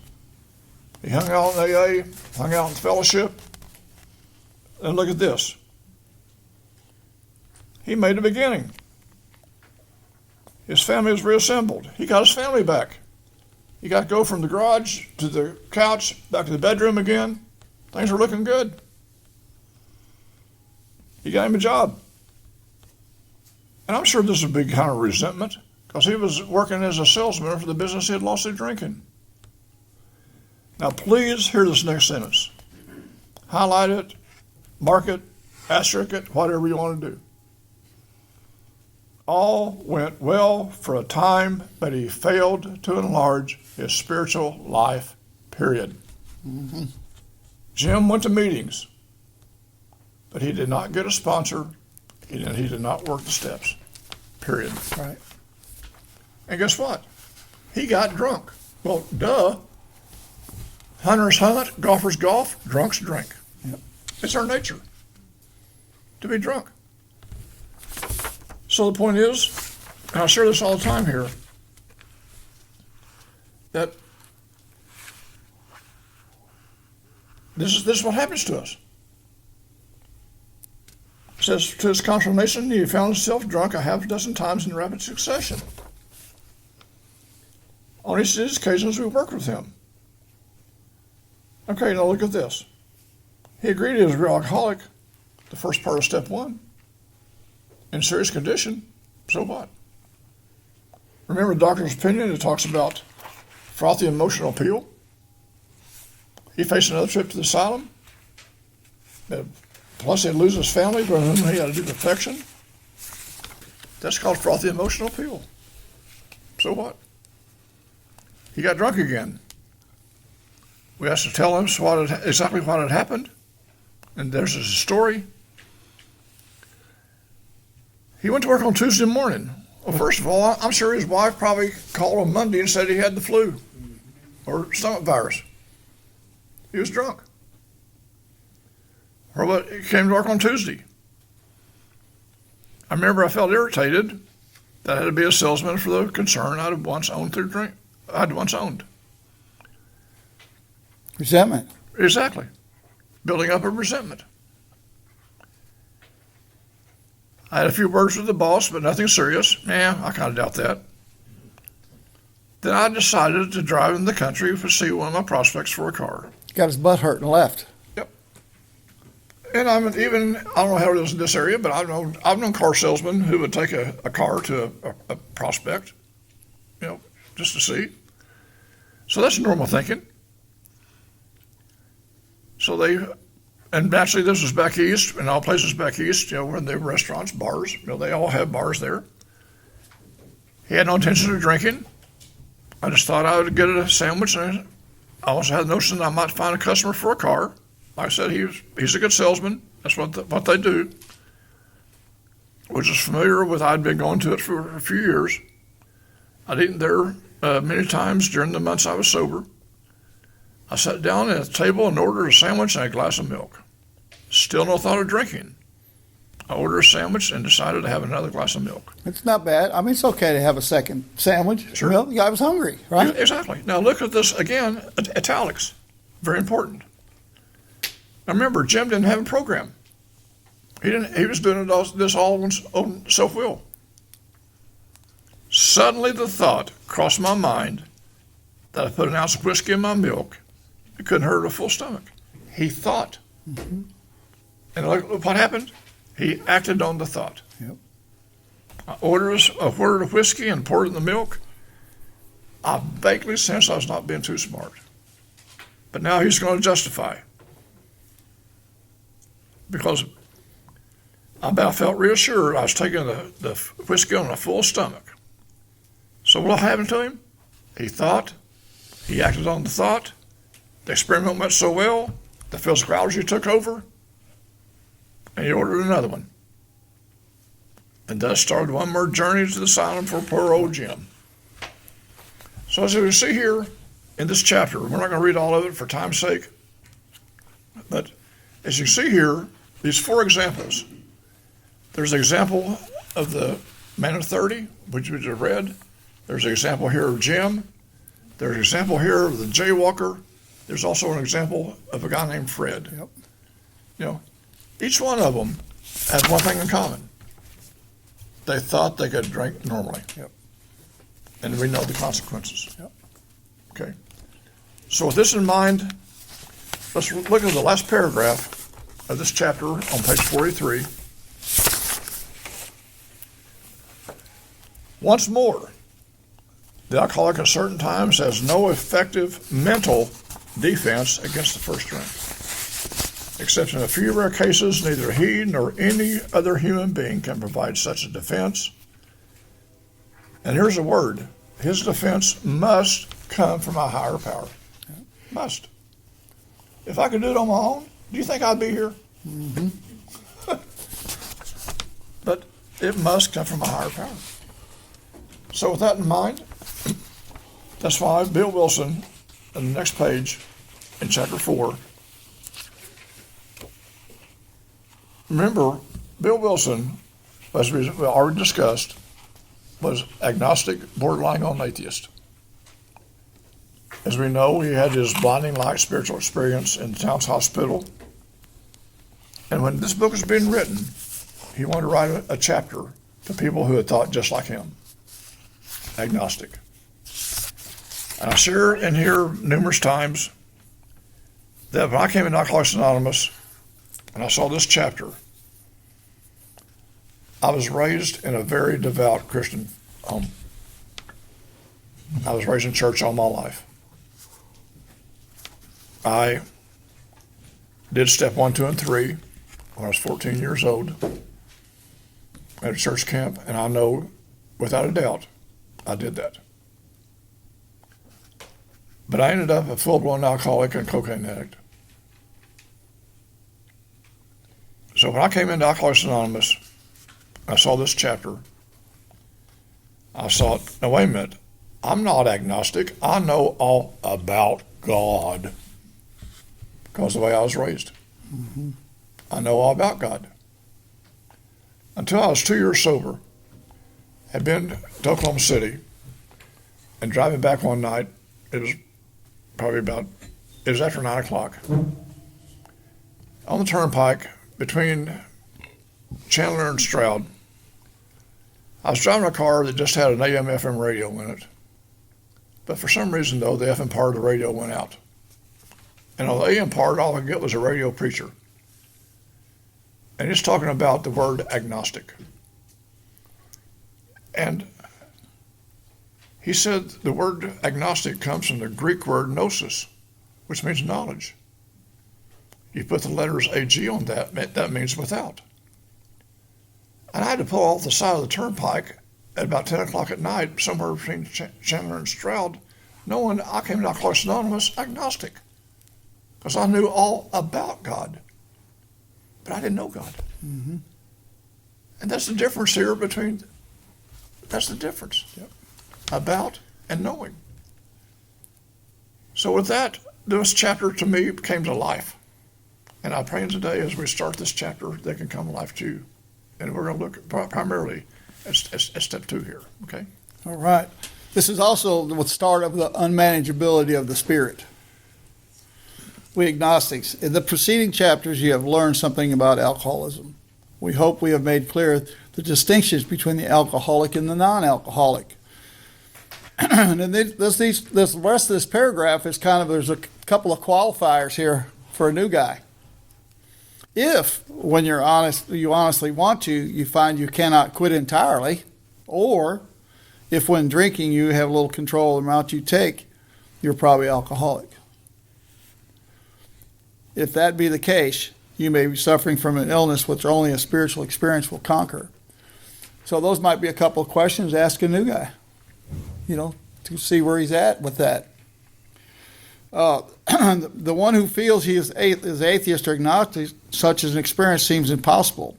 He hung out in AA, hung out in fellowship. And look at this. He made a beginning. His family was reassembled. He got his family back. He got to go from the garage to the couch, back to the bedroom again. Things were looking good. He got him a job. And I'm sure this is a big kind of resentment because he was working as a salesman for the business he had lost through drinking. Now, please hear this next sentence. Highlight it, mark it, asterisk it, whatever you want to do. All went well for a time, but he failed to enlarge his spiritual life, period. Mm-hmm. Jim went to meetings, but he did not get a sponsor. He did not work the steps, period. Right. And guess what? He got drunk. Well, duh. Hunters hunt, golfers golf, drunks drink. Yep. It's our nature to be drunk. So the point is, and I share this all the time here, that this is what happens to us. It says, to his consternation, he found himself drunk a half dozen times in rapid succession. On each of these occasions, we worked with him. Okay, now look at this. He agreed he was a real alcoholic, the first part of step one. In serious condition, so what? Remember the doctor's opinion, it talks about frothy emotional appeal. He faced another trip to the asylum. Plus he'd lose his family, but then he had to do perfection. That's called frothy emotional appeal. So what? He got drunk again. We asked to tell him exactly what had happened, and there's his story. He went to work on Tuesday morning. Well, first of all, I'm sure his wife probably called on Monday and said he had the flu or stomach virus. He was drunk. Or he came to work on Tuesday. I remember I felt irritated that I had to be a salesman for the concern I'd once owned through drink. I'd once owned. Resentment. Exactly. Building up a resentment. I had a few words with the boss, but nothing serious. I kind of doubt that. Then I decided to drive in the country to see one of my prospects for a car. Got his butt hurt and left. Yep. And I don't know how it is in this area, but I've known car salesmen who would take a car to a prospect, just to see. So that's normal thinking. And naturally, this was back east, in all places back east, where they have restaurants, bars, they all have bars there. He had no intention of drinking. I just thought I would get a sandwich, and I also had the notion that I might find a customer for a car. Like I said, he's a good salesman. That's what they do. Which is familiar with, I'd been going to it for a few years. I'd eaten there many times during the months I was sober. I sat down at the table and ordered a sandwich and a glass of milk. Still no thought of drinking. I ordered a sandwich and decided to have another glass of milk. It's not bad. I mean, it's okay to have a second sandwich. Sure. Well, the guy was hungry, right? Exactly. Now look at this again, italics. Very important. Now remember, Jim didn't have a program. He was doing this all on his own self-will. Suddenly the thought crossed my mind that I put an ounce of whiskey in my milk. It couldn't hurt a full stomach. He thought. Mm-hmm. And look what happened. He acted on the thought. Yep. I ordered a word of whiskey and poured it in the milk. I vaguely sensed I was not being too smart. But now he's going to justify. Because I felt reassured I was taking the whiskey on a full stomach. So what happened to him? He thought. He acted on the thought. The experiment went so well, the physical allergy took over, and he ordered another one. And thus started one more journey to the asylum for poor old Jim. So as you see here in this chapter, we're not going to read all of it for time's sake, but as you see here, these four examples. There's an example of the man of 30, which we just read. There's an example here of Jim. There's an example here of the jaywalker. There's also an example of a guy named Fred. Yep. Each one of them had one thing in common. They thought they could drink normally. Yep. And we know the consequences. Yep. Okay. So with this in mind, let's look at the last paragraph of this chapter on page 43. Once more, the alcoholic at certain times has no effective mental defense against the first drink. Except in a few rare cases, neither he nor any other human being can provide such a defense. And here's a word. His defense must come from a higher power. Must. If I could do it on my own, do you think I'd be here? Mm-hmm. But it must come from a higher power. So with that in mind, that's why Bill Wilson, on the next page, in chapter 4, remember, Bill Wilson, as we already discussed, was agnostic, borderline on atheist. As we know, he had his blinding light spiritual experience in the town's hospital. And when this book was being written, he wanted to write a chapter to people who had thought just like him, agnostic. And I share in here numerous times that when I came into Alcoholics Anonymous and I saw this chapter, I was raised in a very devout Christian home. I was raised in church all my life. I did step 1, 2, and 3 when I was 14 years old at a church camp, and I know without a doubt I did that. But I ended up a full-blown alcoholic and cocaine addict. So when I came into Alcoholics Anonymous, I saw this chapter. I thought, no, wait a minute. I'm not agnostic. I know all about God because of the way I was raised. Mm-hmm. I know all about God. Until I was 2 years sober, had been to Oklahoma City, and driving back one night, it was after 9 o'clock. On the turnpike between Chandler and Stroud, I was driving a car that just had an AM FM radio in it. But for some reason, though, the FM part of the radio went out. And on the AM part, all I could get was a radio preacher. And he's talking about the word agnostic. And he said the word agnostic comes from the Greek word gnosis, which means knowledge. You put the letters AG on that means without. And I had to pull off the side of the turnpike at about 10 o'clock at night, somewhere between Chandler and Stroud, knowing I came to Alcoholics Anonymous agnostic, because I knew all about God, but I didn't know God. Mm-hmm. And that's the difference here that's the difference. Yep. About and knowing. So with that, this chapter to me came to life. And I pray today as we start this chapter, they can come to life too. And we're going to look primarily at step 2 here, okay? All right. This is also the start of the unmanageability of the spirit. We agnostics, in the preceding chapters, you have learned something about alcoholism. We hope we have made clear the distinctions between the alcoholic and the non-alcoholic. And then this rest of this paragraph is there's a couple of qualifiers here for a new guy. If, when you honestly want to, you find you cannot quit entirely, or if when drinking you have a little control of the amount you take, you're probably alcoholic. If that be the case, you may be suffering from an illness which only a spiritual experience will conquer. So those might be a couple of questions to ask a new guy, to see where he's at with that. The one who feels he is atheist or agnostic, such as an experience seems impossible.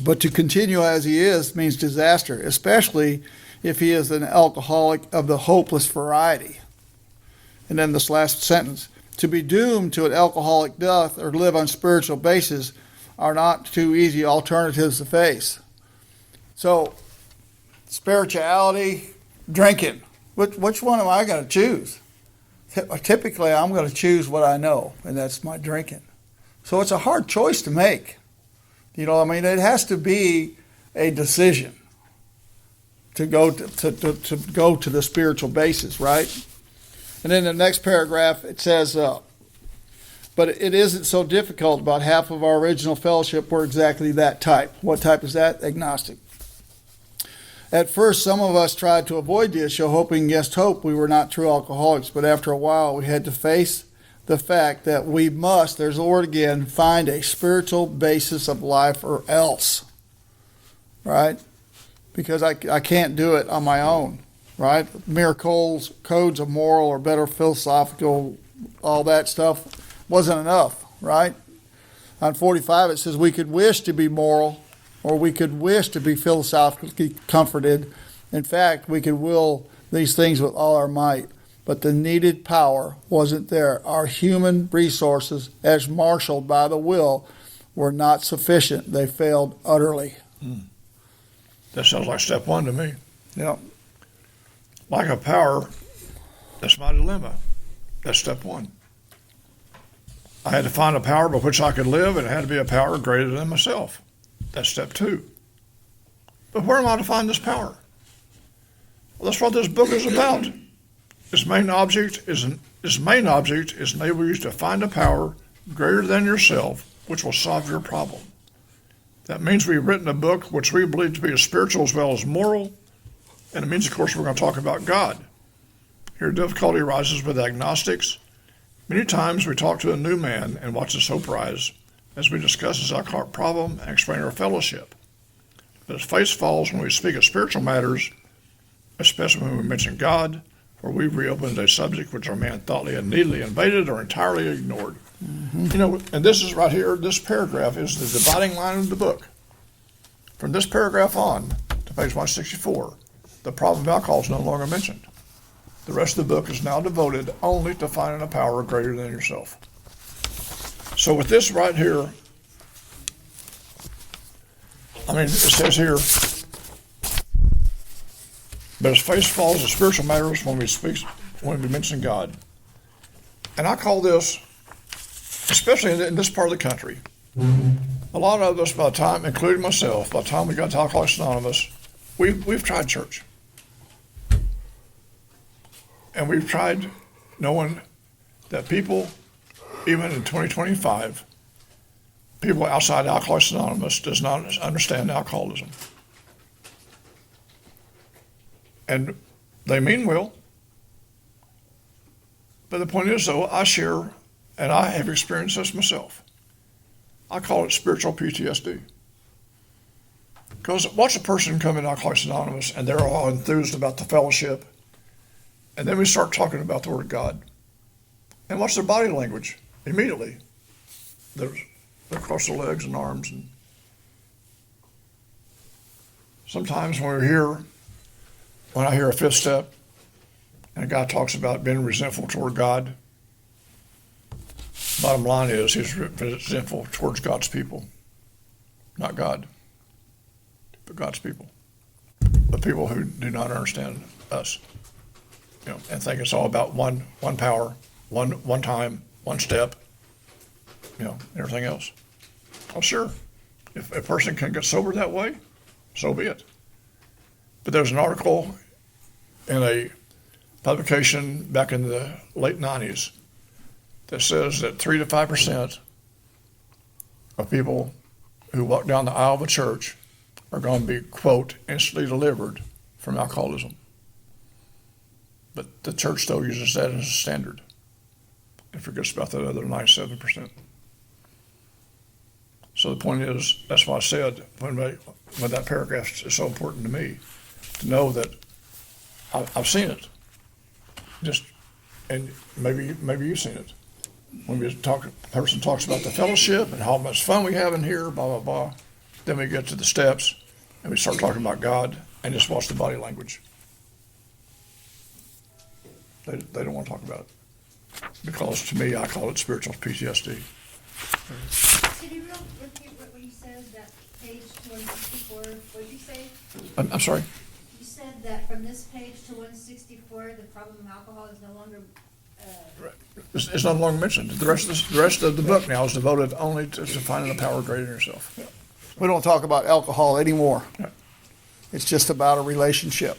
But to continue as he is means disaster, especially if he is an alcoholic of the hopeless variety. And then this last sentence, to be doomed to an alcoholic death or live on spiritual basis are not two easy alternatives to face. So, spirituality, drinking, which one am I going to choose? Typically, I'm going to choose what I know, and that's my drinking. So it's a hard choice to make. It has to be a decision to go to the spiritual basis, right? And then the next paragraph, it says, but it isn't so difficult. About half of our original fellowship were exactly that type. What type is that? Agnostic. At first, some of us tried to avoid the issue, hoping against hope we were not true alcoholics, but after a while we had to face the fact that we must, there's the word again, find a spiritual basis of life or else, right? Because I can't do it on my own, right? Mere codes of moral or better philosophical, all that stuff wasn't enough, right? On 45 it says we could wish to be moral or we could wish to be philosophically comforted. In fact, we could will these things with all our might, but the needed power wasn't there. Our human resources, as marshaled by the will, were not sufficient. They failed utterly. That sounds like step one to me. Yeah. Lack of power, that's my dilemma. That's step one. I had to find a power by which I could live, and it had to be a power greater than myself. That's step two. But where am I to find this power? Well, that's what this book is about. Its main object is enable you to find a power greater than yourself, which will solve your problem. That means we've written a book which we believe to be as spiritual as well as moral, and it means, of course, we're going to talk about God. Here, difficulty arises with agnostics. Many times we talk to a new man and watch his hope rise as we discuss his alcoholic problem and explain our fellowship. But his face falls when we speak of spiritual matters, especially when we mention God, for we've reopened a subject which our man thoughtfully and neatly invaded or entirely ignored. Mm-hmm. You know, and this is right here, this paragraph is the dividing line of the book. From this paragraph on to page 164, the problem of alcohol is no longer mentioned. The rest of the book is now devoted only to finding a power greater than yourself. So with this right here, I mean, it says here, but his face falls to spiritual matters when we mention God. And I call this, especially in this part of the country, a lot of us, by the time, including myself, by the time we got to Alcoholics Anonymous, we've tried church. And we've tried knowing that people, even in 2025, people outside Alcoholics Anonymous does not understand alcoholism. And they mean well. But the point is, though, I share, and I have experienced this myself. I call it spiritual PTSD. Because watch a person come in Alcoholics Anonymous, and they're all enthused about the fellowship, and then we start talking about the Word of God. And watch their body language immediately. They're across their legs and arms. And sometimes when I hear a fifth step, and a guy talks about being resentful toward God, bottom line is he's resentful towards God's people. Not God, but God's people. The people who do not understand us. You know, and think it's all about one power, one time, one step, you know, everything else. Oh, sure. If a person can get sober that way, so be it. But there's an article in a publication back in the late 90s that says that 3 to 5% of people who walk down the aisle of a church are going to be, quote, instantly delivered from alcoholism. But the church still uses that as a standard and forgets about that other 97%. So the point is, that's why I said when that paragraph is so important to me, to know that I've seen it. And maybe you've seen it. When a person talks about the fellowship and how much fun we have in here, blah, blah, blah, then we get to the steps and we start talking about God and just watch the body language. They don't want to talk about it. Because to me, I call it spiritual PTSD. Can you repeat what you said, that page 164, what did you say? I'm sorry? You said that from this page to 164, the problem of alcohol is no longer... It's no longer mentioned. The rest of the book now is devoted only to finding a power greater than yourself. We don't talk about alcohol anymore. Yeah. It's just about a relationship.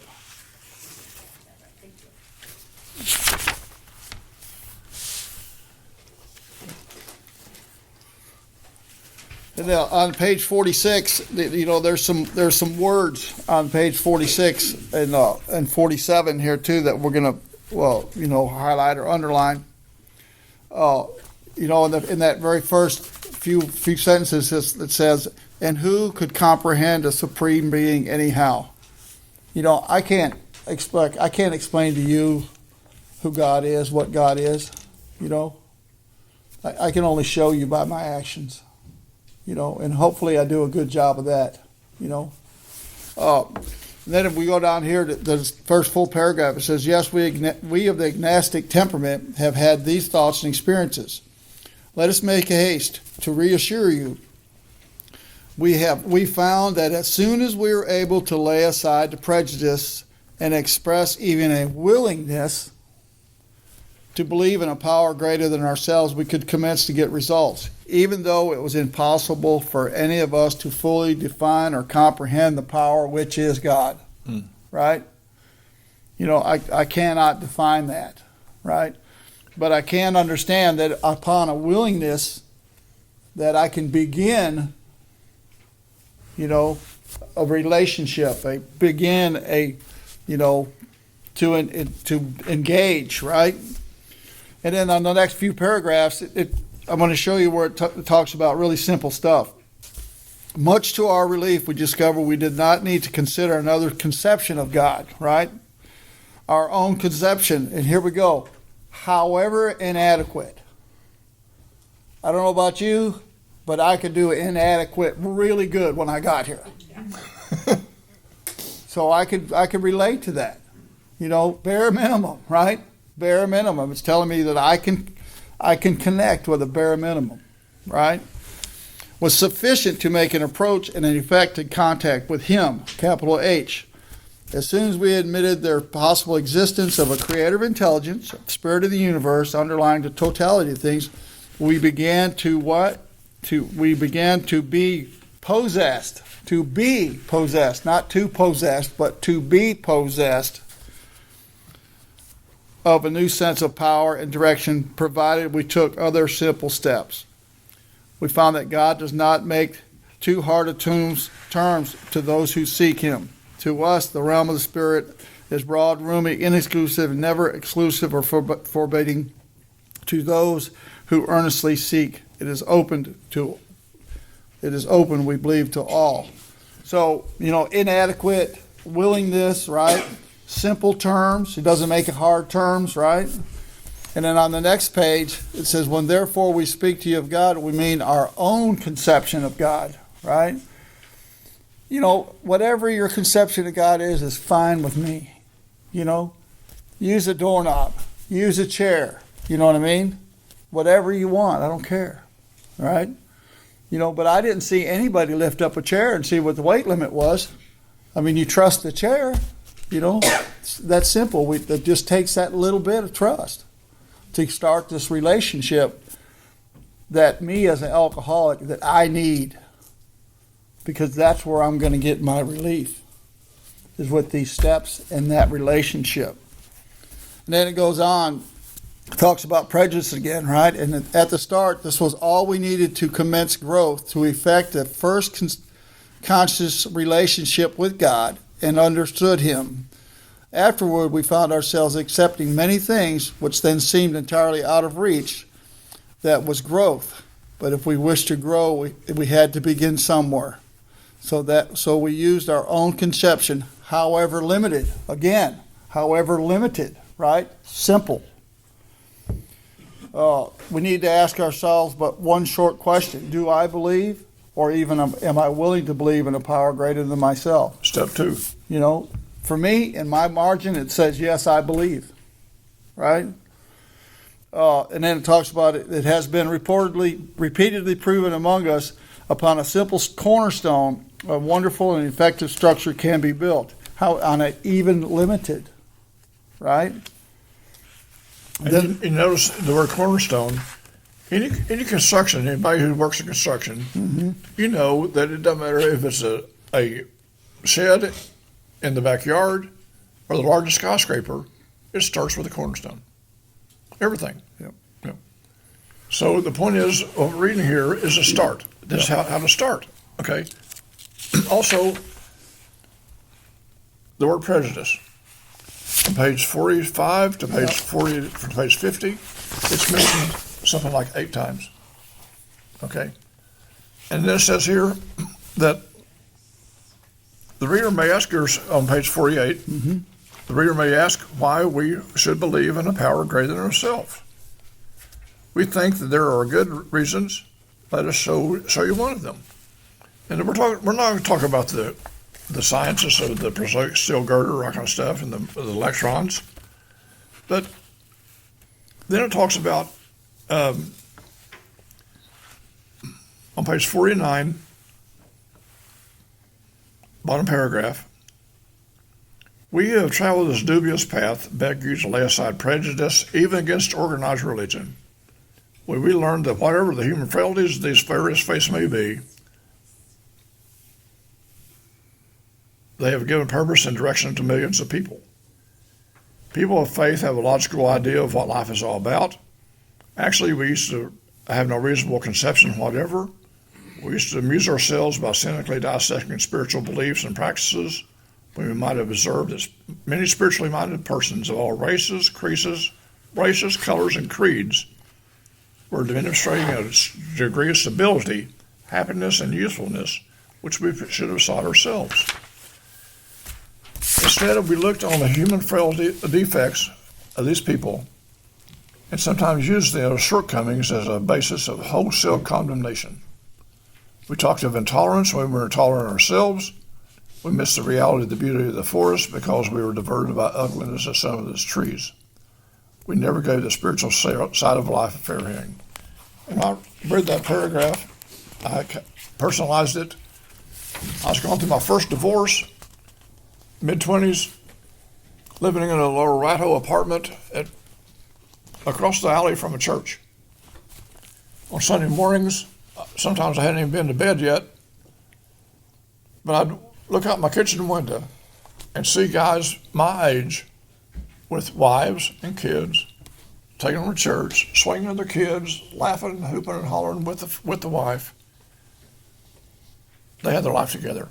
And now on page 46, you know, there's some words on page 46 and 47 here too that we're gonna, highlight or underline. In that very first few sentences, it says, "And who could comprehend a supreme being anyhow?" I can't explain to you who God is, what God is. I can only show you by my actions. And hopefully I do a good job of that. Then if we go down here to the first full paragraph, it says, "Yes, we of the agnostic temperament have had these thoughts and experiences. Let us make haste to reassure you. We found that as soon as we were able to lay aside the prejudice and express even a willingness to believe in a power greater than ourselves, we could commence to get results, even though it was impossible for any of us to fully define or comprehend the power which is God." Right? I cannot define that, right? But I can understand that upon a willingness that I can begin, a relationship, to engage, right? And then on the next few paragraphs, I'm going to show you where it talks about really simple stuff. "Much to our relief, we discovered we did not need to consider another conception of God," right? Our own conception, and here we go, "however inadequate." I don't know about you, but I could do inadequate really good when I got here. So I could relate to that. Bare minimum, right? Bare minimum. It's telling me that I can connect with a bare minimum, right? Was sufficient to make an approach and an effective contact with Him, capital H. As soon as we admitted their possible existence of a creative intelligence, spirit of the universe underlying the totality of things, we began to what? We began to be possessed. To be possessed, not to possess, but to be possessed of a new sense of power and direction, provided we took other simple steps. We found that God does not make too hard of terms to those who seek Him. To us, the realm of the Spirit is broad, roomy, inexclusive, never exclusive or forbidding. To those who earnestly seek, it is open, we believe, to all. So, inadequate, willingness, right? Simple terms. He doesn't make it hard terms, right? And then on the next page, it says, "When therefore we speak to you of God, we mean our own conception of God," right? Whatever your conception of God is fine with me. Use a doorknob, use a chair. You know what I mean? Whatever you want, I don't care, right? But I didn't see anybody lift up a chair and see what the weight limit was. You trust the chair, That's simple. It just takes that little bit of trust to start this relationship that me as an alcoholic, that I need, because that's where I'm going to get my relief, is with these steps and that relationship. And then it goes on, talks about prejudice again, right? And at the start, this was all we needed to commence growth, to effect a first conscious relationship with God and understood Him. Afterward, we found ourselves accepting many things which then seemed entirely out of reach. That was growth. But if we wished to grow, we had to begin somewhere. So we used our own conception, however limited. Again, however limited, right? Simple. We need to ask ourselves but one short question. Do I believe, or even am I willing to believe in a power greater than myself? Step 2. For me, in my margin, it says, yes, I believe, right? And then it talks about it has been repeatedly proven among us upon a simple cornerstone, a wonderful and effective structure can be built. How? On an even limited, right? And you notice the word cornerstone. Any construction, anybody who works in construction, you know that it doesn't matter if it's a shed in the backyard or the largest skyscraper, it starts with a cornerstone. Everything. Yep. So the point is, what we're reading here is a start. This is how to start. Okay. Also, the word prejudice. From page 45 to page 50, it's mentioned something like 8 times. Okay? And then it says here that the reader may ask yours on page 48, the reader may ask why we should believe in a power greater than ourselves. We think that there are good reasons. Let us show you one of them. And we're not going to talk about the sciences of the prosaic steel girder, that kind of stuff, and the electrons. But then it talks about, on page 49, bottom paragraph, we who have traveled this dubious path beg you to lay aside prejudice, even against organized religion. Where we learned that whatever the human frailties of these various faiths may be, they have given purpose and direction to millions of people. People of faith have a logical idea of what life is all about. Actually, we used to have no reasonable conception whatever. We used to amuse ourselves by cynically dissecting spiritual beliefs and practices when we might have observed that many spiritually minded persons of all races, colors, and creeds were demonstrating a degree of stability, happiness, and usefulness which we should have sought ourselves. Instead, we looked on the human frailty, the defects of these people, and sometimes used their shortcomings as a basis of wholesale condemnation. We talked of intolerance when we were intolerant ourselves. We missed the reality of the beauty of the forest because we were diverted by ugliness of some of its trees. We never gave the spiritual side of life a fair hearing. And I read that paragraph. I personalized it. I was going through my first divorce, mid-20s, living in a little rat-hole apartment across the alley from a church. On Sunday mornings, sometimes I hadn't even been to bed yet, but I'd look out my kitchen window and see guys my age with wives and kids taking them to church, swinging their kids, laughing, hooping, and hollering with the wife. They had their life together.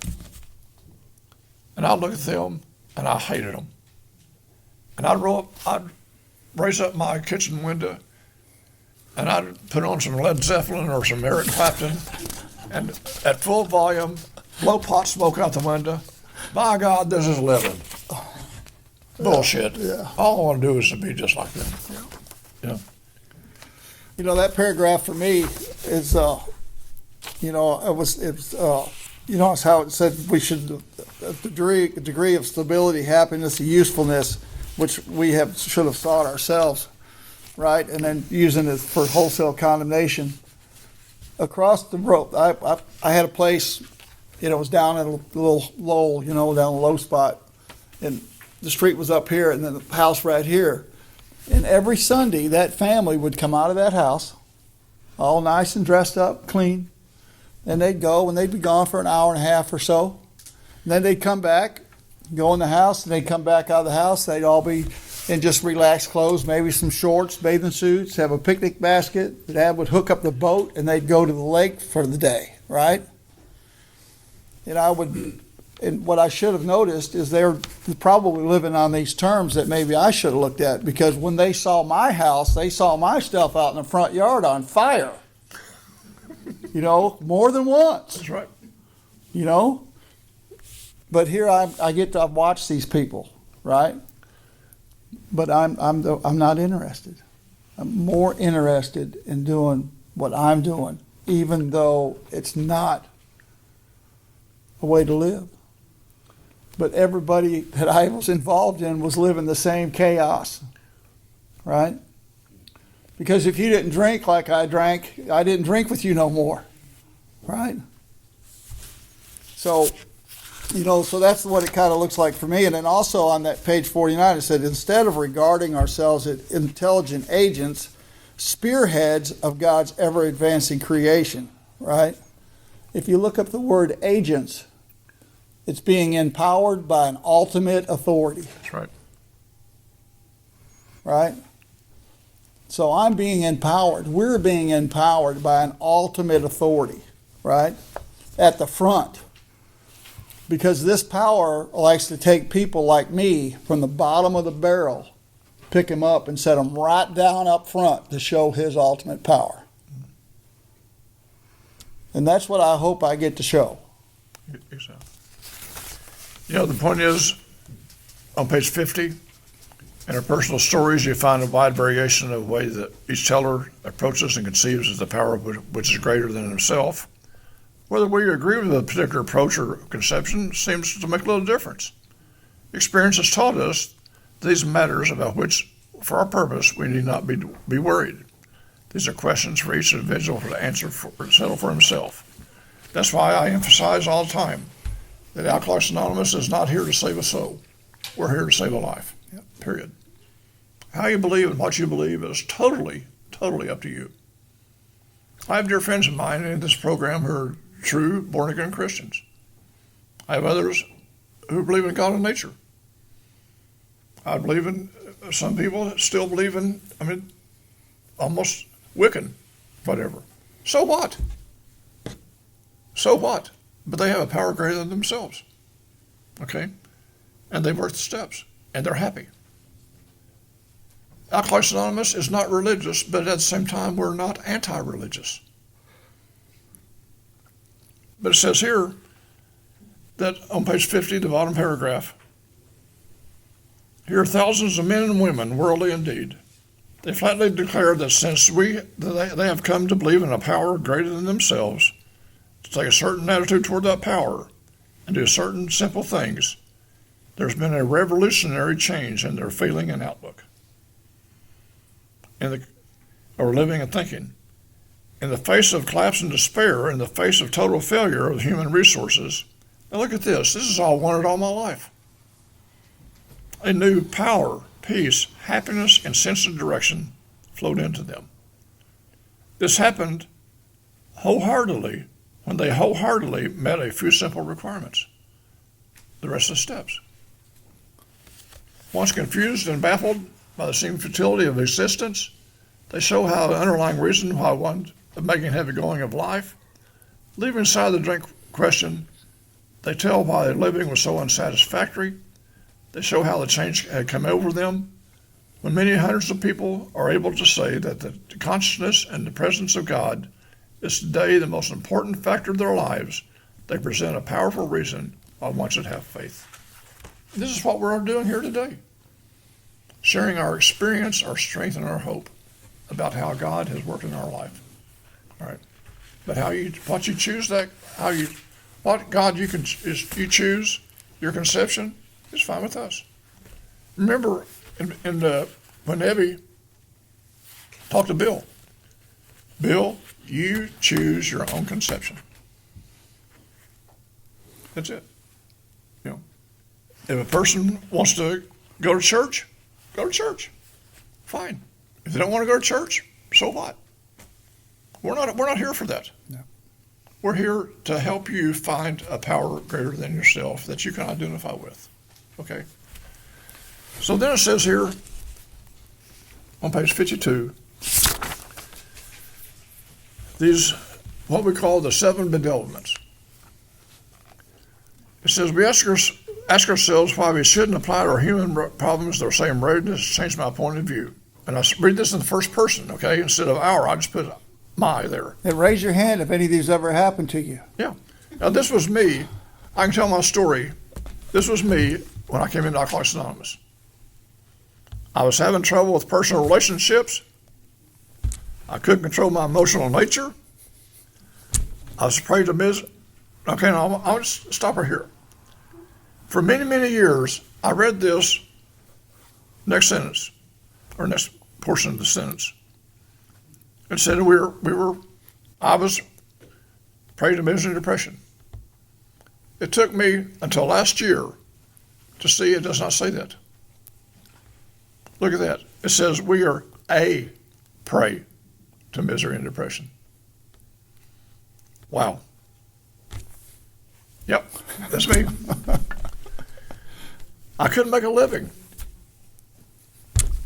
And I'd look at them, and I hated them. And I'd raise up my kitchen window, and I'd put on some Led Zeppelin or some Eric Clapton, and at full volume, blow pot smoke out the window. By God, this is living. Bullshit. Yeah. All I want to do is to be just like them. Yeah. You know, that paragraph for me is, you know, it's how it said we should, the degree of stability, happiness, and usefulness, which we should have sought ourselves, right? And then using it for wholesale condemnation. Across the road, I had a place, you know, it was down at a little lull, you know, down a low spot, and the street was up here, and then the house right here. And every Sunday, that family would come out of that house, all nice and dressed up, clean. And they'd go, and they'd be gone for an hour and a half or so. And then they'd come back, go in the house, and they'd come back out of the house. They'd all be in just relaxed clothes, maybe some shorts, bathing suits, have a picnic basket. Dad would hook up the boat, and they'd go to the lake for the day, right? And what I should have noticed is they're probably living on these terms that maybe I should have looked at, because when they saw my house, they saw my stuff out in the front yard on fire. You know, more than once. That's right. You know? But here I get to watch these people, right? But I'm not interested. I'm more interested in doing what I'm doing, even though it's not a way to live. But everybody that I was involved in was living the same chaos, right? Because if you didn't drink like I drank, I didn't drink with you no more, right? So, you know, so that's what it kind of looks like for me. And then also on that page 49, it said, instead of regarding ourselves as intelligent agents, spearheads of God's ever-advancing creation, right? If you look up the word agents, it's being empowered by an ultimate authority. That's right. Right? So I'm being empowered. We're being empowered by an ultimate authority, right? At the front. Because this power likes to take people like me from the bottom of the barrel pick him up and set him right down up front to show his ultimate power. And that's what I hope I get to show. Exactly. You know, the point is, on page 50, in our personal stories, you find a wide variation of ways that each teller approaches and conceives of the power which is greater than himself. Whether we agree with a particular approach or conception seems to make a little difference. Experience has taught us these matters about which, for our purpose, we need not be worried. These are questions for each individual to answer or settle for himself. That's why I emphasize all the time that Alcoholics Anonymous is not here to save a soul. We're here to save a life, period. How you believe and what you believe is totally up to you. I have dear friends of mine in this program who are true born-again Christians. I have others who believe in God and nature. I believe in some people that still believe in, almost Wiccan, whatever. So what? So what? But they have a power greater than themselves. Okay? And they work the steps, and they're happy. Alcoholics Anonymous is not religious, but at the same time, we're not anti-religious. But it says here that on page 50, the bottom paragraph, here are thousands of men and women, worldly indeed. They flatly declare that since they have come to believe in a power greater than themselves, to take a certain attitude toward that power and do certain simple things, there's been a revolutionary change in their feeling and outlook, or living and thinking. In the face of collapse and despair, in the face of total failure of human resources, now look at this. This is all I wanted all my life. A new power, peace, happiness, and sense of direction flowed into them. This happened wholeheartedly when they wholeheartedly met a few simple requirements. The rest of the steps. Once confused and baffled by the seeming futility of existence, they show how the underlying reason why one of making heavy going of life, leaving aside the drink question, they tell why their living was so unsatisfactory. They show how the change had come over them. When many hundreds of people are able to say that the consciousness and the presence of God is today the most important factor of their lives, they present a powerful reason why one should have faith. This is what we're doing here today. Sharing our experience, our strength, and our hope about how God has worked in our life. All right. But what you choose, what God you choose, your conception, is fine with us. Remember, when Evie talked to Bill, you choose your own conception. That's it. If a person wants to go to church, go to church. Fine. If they don't want to go to church, so what? We're not here for that. No. We're here to help you find a power greater than yourself that you can identify with. Okay? So then it says here on page 52, these, what we call the 7 bedevilments. It says, we ask ourselves why we shouldn't apply to our human problems the same readiness to change my point of view. And I read this in the first person, okay? Instead of our, I just put my there. And raise your hand if any of these ever happened to you. Yeah. Now, this was me. I can tell my story. This was me when I came into Alcoholics Anonymous. I was having trouble with personal relationships. I couldn't control my emotional nature. I was afraid to miss. Okay, now I'll just stop right here. For many, many years, I read this next sentence, or next portion of the sentence. It said I was prey to misery and depression. It took me until last year to see it does not say that. Look at that. It says we are a prey to misery and depression. Wow. Yep, that's me. I couldn't make a living.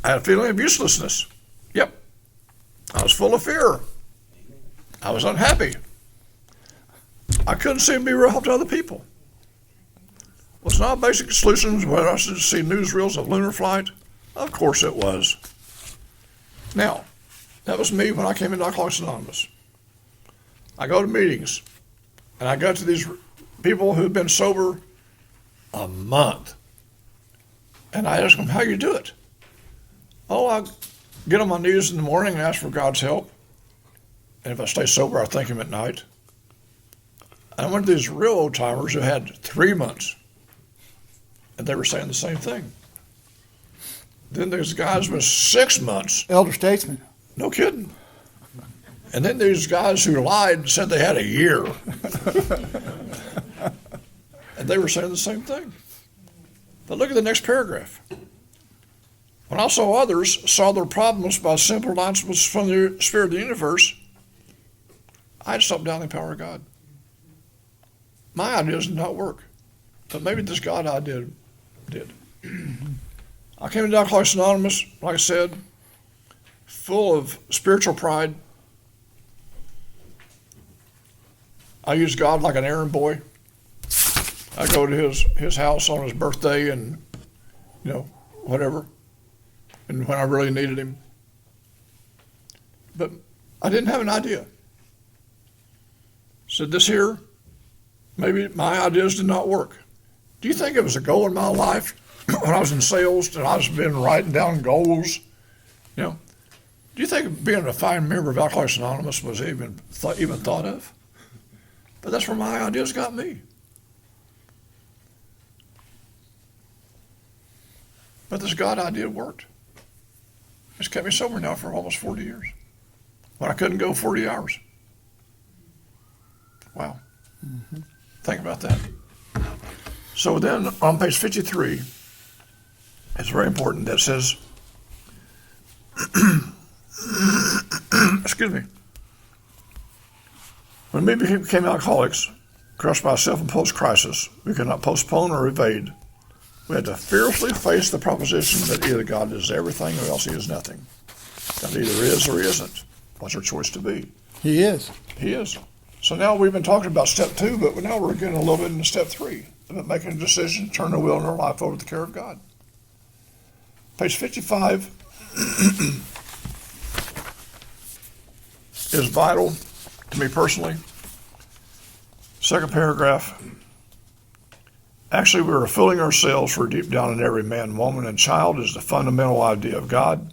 I had a feeling of uselessness. Yep. I was full of fear. I was unhappy. I couldn't seem to be real help to other people. Was not basic solutions when I should see newsreels of lunar flight, Of course it was. Now, that was me when I came into Alcoholics Anonymous. I go to meetings, and I go to these people who've been sober a month. And I ask them, how you do it? Oh, I get on my knees in the morning and ask for God's help. And if I stay sober, I thank him at night. I went to these real old timers who had 3 months, and they were saying the same thing. Then there's guys with 6 months. Elder statesman. No kidding. And then these guys who lied and said they had a year. And they were saying the same thing. But look at the next paragraph. When I saw others solve their problems by simple announcements from the Spirit of the universe, I had stopped doubting the power of God. My ideas did not work, but maybe this God idea did. I came into Alcoholics Anonymous, like I said, full of spiritual pride. I use God like an errand boy. I go to his house on his birthday and, whatever, and when I really needed him. But I didn't have an idea. Said this here, maybe my ideas did not work. Do you think it was a goal in my life when I was in sales that I was been writing down goals? Do you think being a fine member of Alcoholics Anonymous was even thought of? But that's where my ideas got me. But this God idea worked. It's kept me sober now for almost 40 years. When I couldn't go 40 hours. Wow. Mm-hmm. Think about that. So then on page 53, it's very important that says, excuse me, when we became alcoholics, crushed by a self-imposed crisis, we could not postpone or evade. We had to fearlessly face the proposition that either God is everything or else he is nothing. God either is or he isn't. What's our choice to be? He is. He is. So now we've been talking about step 2, but now we're getting a little bit into step 3, about making a decision, turn the wheel in our life over to the care of God. Page 55 is vital to me personally. Second paragraph. Actually, we are fooling ourselves, for deep down in every man, woman, and child is the fundamental idea of God.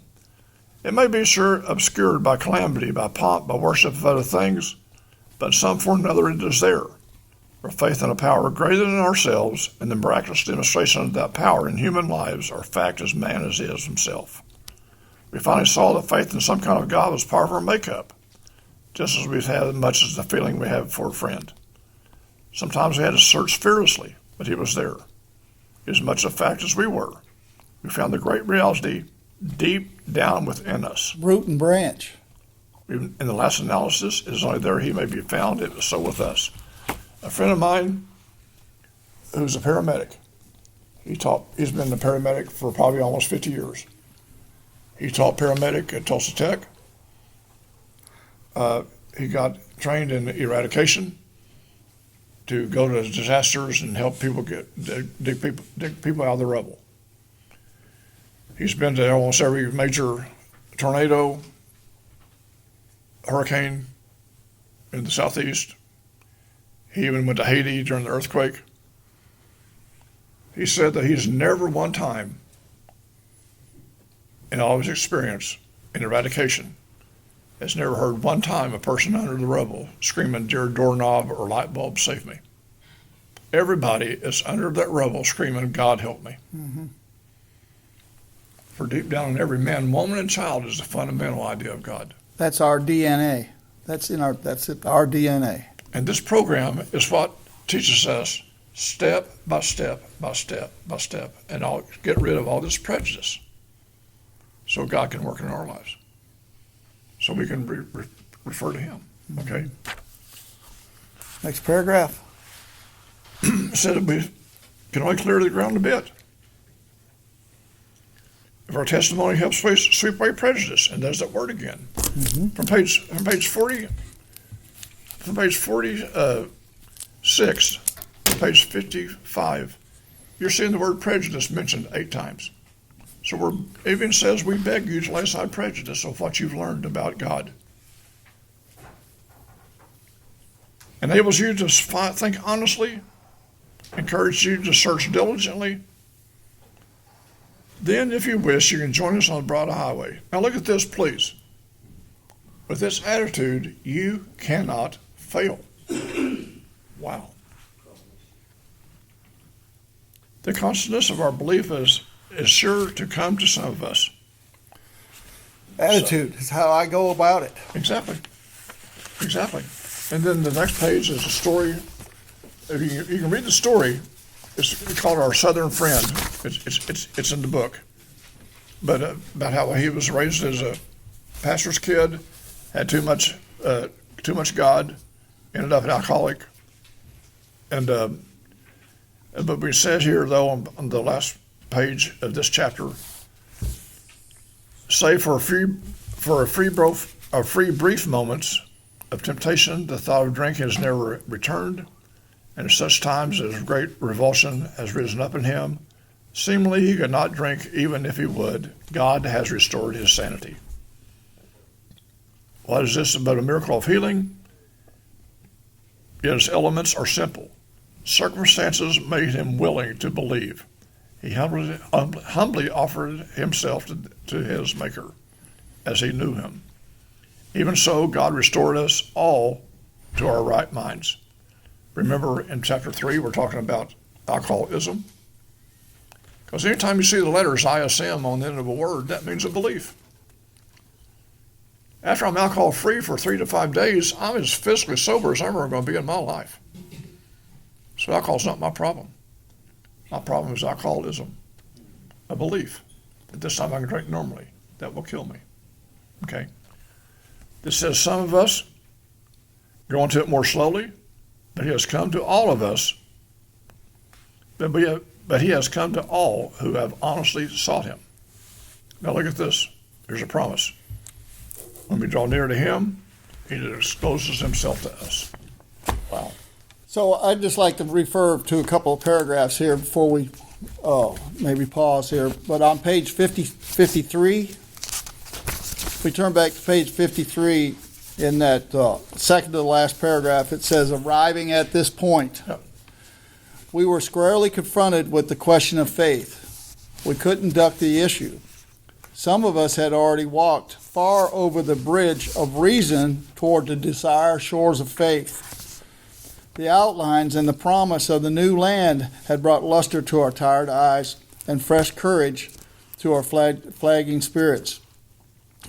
It may be obscured by calamity, by pomp, by worship of other things, but in some form or another it is there. Our faith in a power greater than ourselves, and the miraculous demonstration of that power in human lives are fact as man as is himself. We finally saw that faith in some kind of God was part of our makeup, just as we've had as much as the feeling we have for a friend. Sometimes we had to search fearlessly, but he was there. As much a fact as we were. We found the great reality deep down within us. Root and branch. In the last analysis, it is only there he may be found. It was so with us. A friend of mine who's a paramedic, he's been a paramedic for probably almost 50 years. He taught paramedic at Tulsa Tech. He got trained in eradication to go to disasters and help people dig people out of the rubble. He's been to almost every major tornado, hurricane in the southeast. He even went to Haiti during the earthquake. He said that he's never one time in all of his experience in eradication has never heard one time a person under the rubble screaming, "Dear doorknob or light bulb, save me." Everybody is under that rubble screaming, "God help me." Mm-hmm. For deep down in every man, woman, and child is the fundamental idea of God. That's our DNA. That's our DNA. And this program is what teaches us step by step by step by step, and I'll get rid of all this prejudice so God can work in our lives. So we can refer to him, okay? Next paragraph. Said that we can only clear the ground a bit if our testimony helps sweep away prejudice, and there's that word again. Mm-hmm. From page 46 to page 55, you're seeing the word prejudice mentioned 8 times. So we're, it even says we beg you to lay aside prejudice of what you've learned about God. Enables you to think honestly, encourages you to search diligently. Then, if you wish, you can join us on the broad highway. Now look at this, please. With this attitude, you cannot fail. Wow. The constantness of our belief is sure to come to some of us. Attitude is how I go about it. Exactly. Exactly. And then the next page is a story. You can read the story. It's called Our Southern Friend. It's in the book. But about how he was raised as a pastor's kid, had too much God, ended up an alcoholic. And but we said here though on the last page of this chapter, save for a free brief moments of temptation, the thought of drink has never returned, and at such times as great revulsion has risen up in him, seemingly he could not drink even if he would. God has restored his sanity. What is this but a miracle of healing? Yet its elements are simple. Circumstances made him willing to believe. He humbly offered himself to his Maker as he knew him. Even so, God restored us all to our right minds. Remember in chapter 3, we're talking about alcoholism. Because anytime you see the letters ISM on the end of a word, that means a belief. After I'm alcohol free for 3 to 5 days, I'm as physically sober as I'm ever going to be in my life. So alcohol's not my problem. My problem is alcoholism, a belief that this time I can drink normally. That will kill me. Okay? This says some of us go into it more slowly, but he has come to all of us. But he has come to all who have honestly sought him. Now look at this. There's a promise. When we draw near to him, he discloses himself to us. Wow. So I'd just like to refer to a couple of paragraphs here before we maybe pause here. But on page 53, if we turn back to page 53, in that second to the last paragraph, it says, arriving at this point, Yep. we were squarely confronted with the question of faith. We couldn't duck the issue. Some of us had already walked far over the bridge of reason toward the desired shores of faith. The outlines and the promise of the new land had brought luster to our tired eyes and fresh courage to our flagging spirits.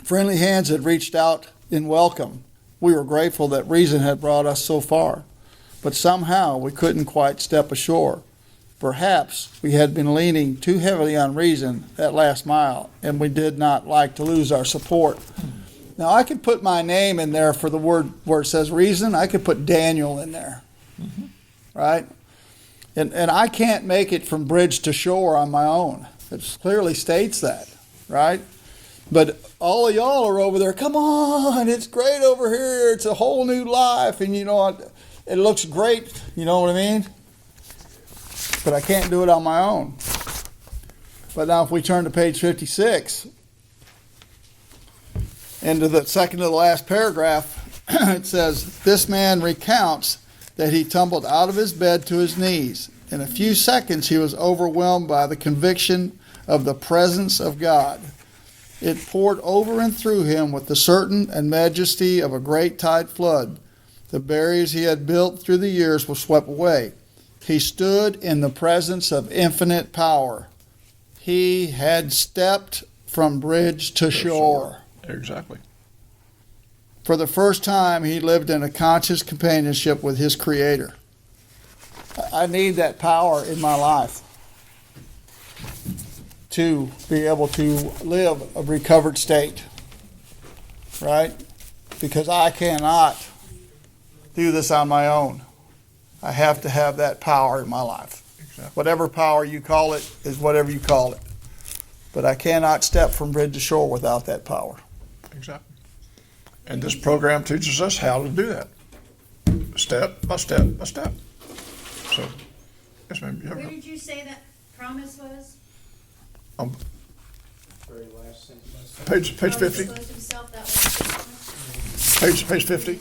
Friendly hands had reached out in welcome. We were grateful that reason had brought us so far, but somehow we couldn't quite step ashore. Perhaps we had been leaning too heavily on reason that last mile, and we did not like to lose our support. Now, I could put my name in there for the word where it says reason. I could put Daniel in there, right? And I can't make it from bridge to shore on my own. It clearly states that, right? But all of y'all are over there, come on, it's great over here. It's a whole new life. And, you know, it looks great. You know what I mean? But I can't do it on my own. But now if we turn to page 56, into the second to the last paragraph, it says, this man recounts that he tumbled out of his bed to his knees. In a few seconds, he was overwhelmed by the conviction of the presence of God. It poured over and through him with the certain and majesty of a great tide flood. The barriers he had built through the years were swept away. He stood in the presence of infinite power. He had stepped from bridge to shore. Exactly. For the first time, he lived in a conscious companionship with his Creator. I need that power in my life to be able to live a recovered state, right? Because I cannot do this on my own. I have to have that power in my life. Exactly. Whatever power you call it is whatever you call it. But I cannot step from bridge to shore without that power. Exactly. And this program teaches us how to do that. Step by step by step. So, yes, ma'am. Where did you say that promise was? Very last sentence. Page 50, Exposed himself, that was. page 50,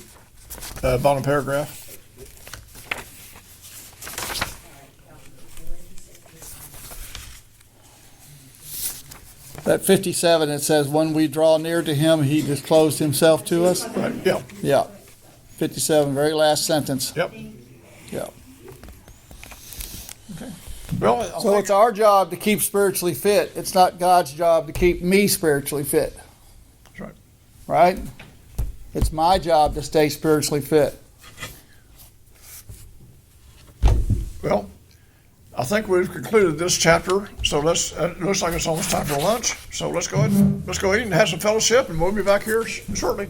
bottom paragraph. That 57, it says, when we draw near to him, he disclosed himself to us. Right, yeah, Yeah. 57, very last sentence. yep. Yeah. Well, I So think- it's our job to keep spiritually fit. It's not God's job to keep me spiritually fit, that's right. right? It's my job to stay spiritually fit. Well, I think we've concluded this chapter, so let's, it looks like it's almost time for lunch, so let's go ahead and have some fellowship, and we'll be back here shortly.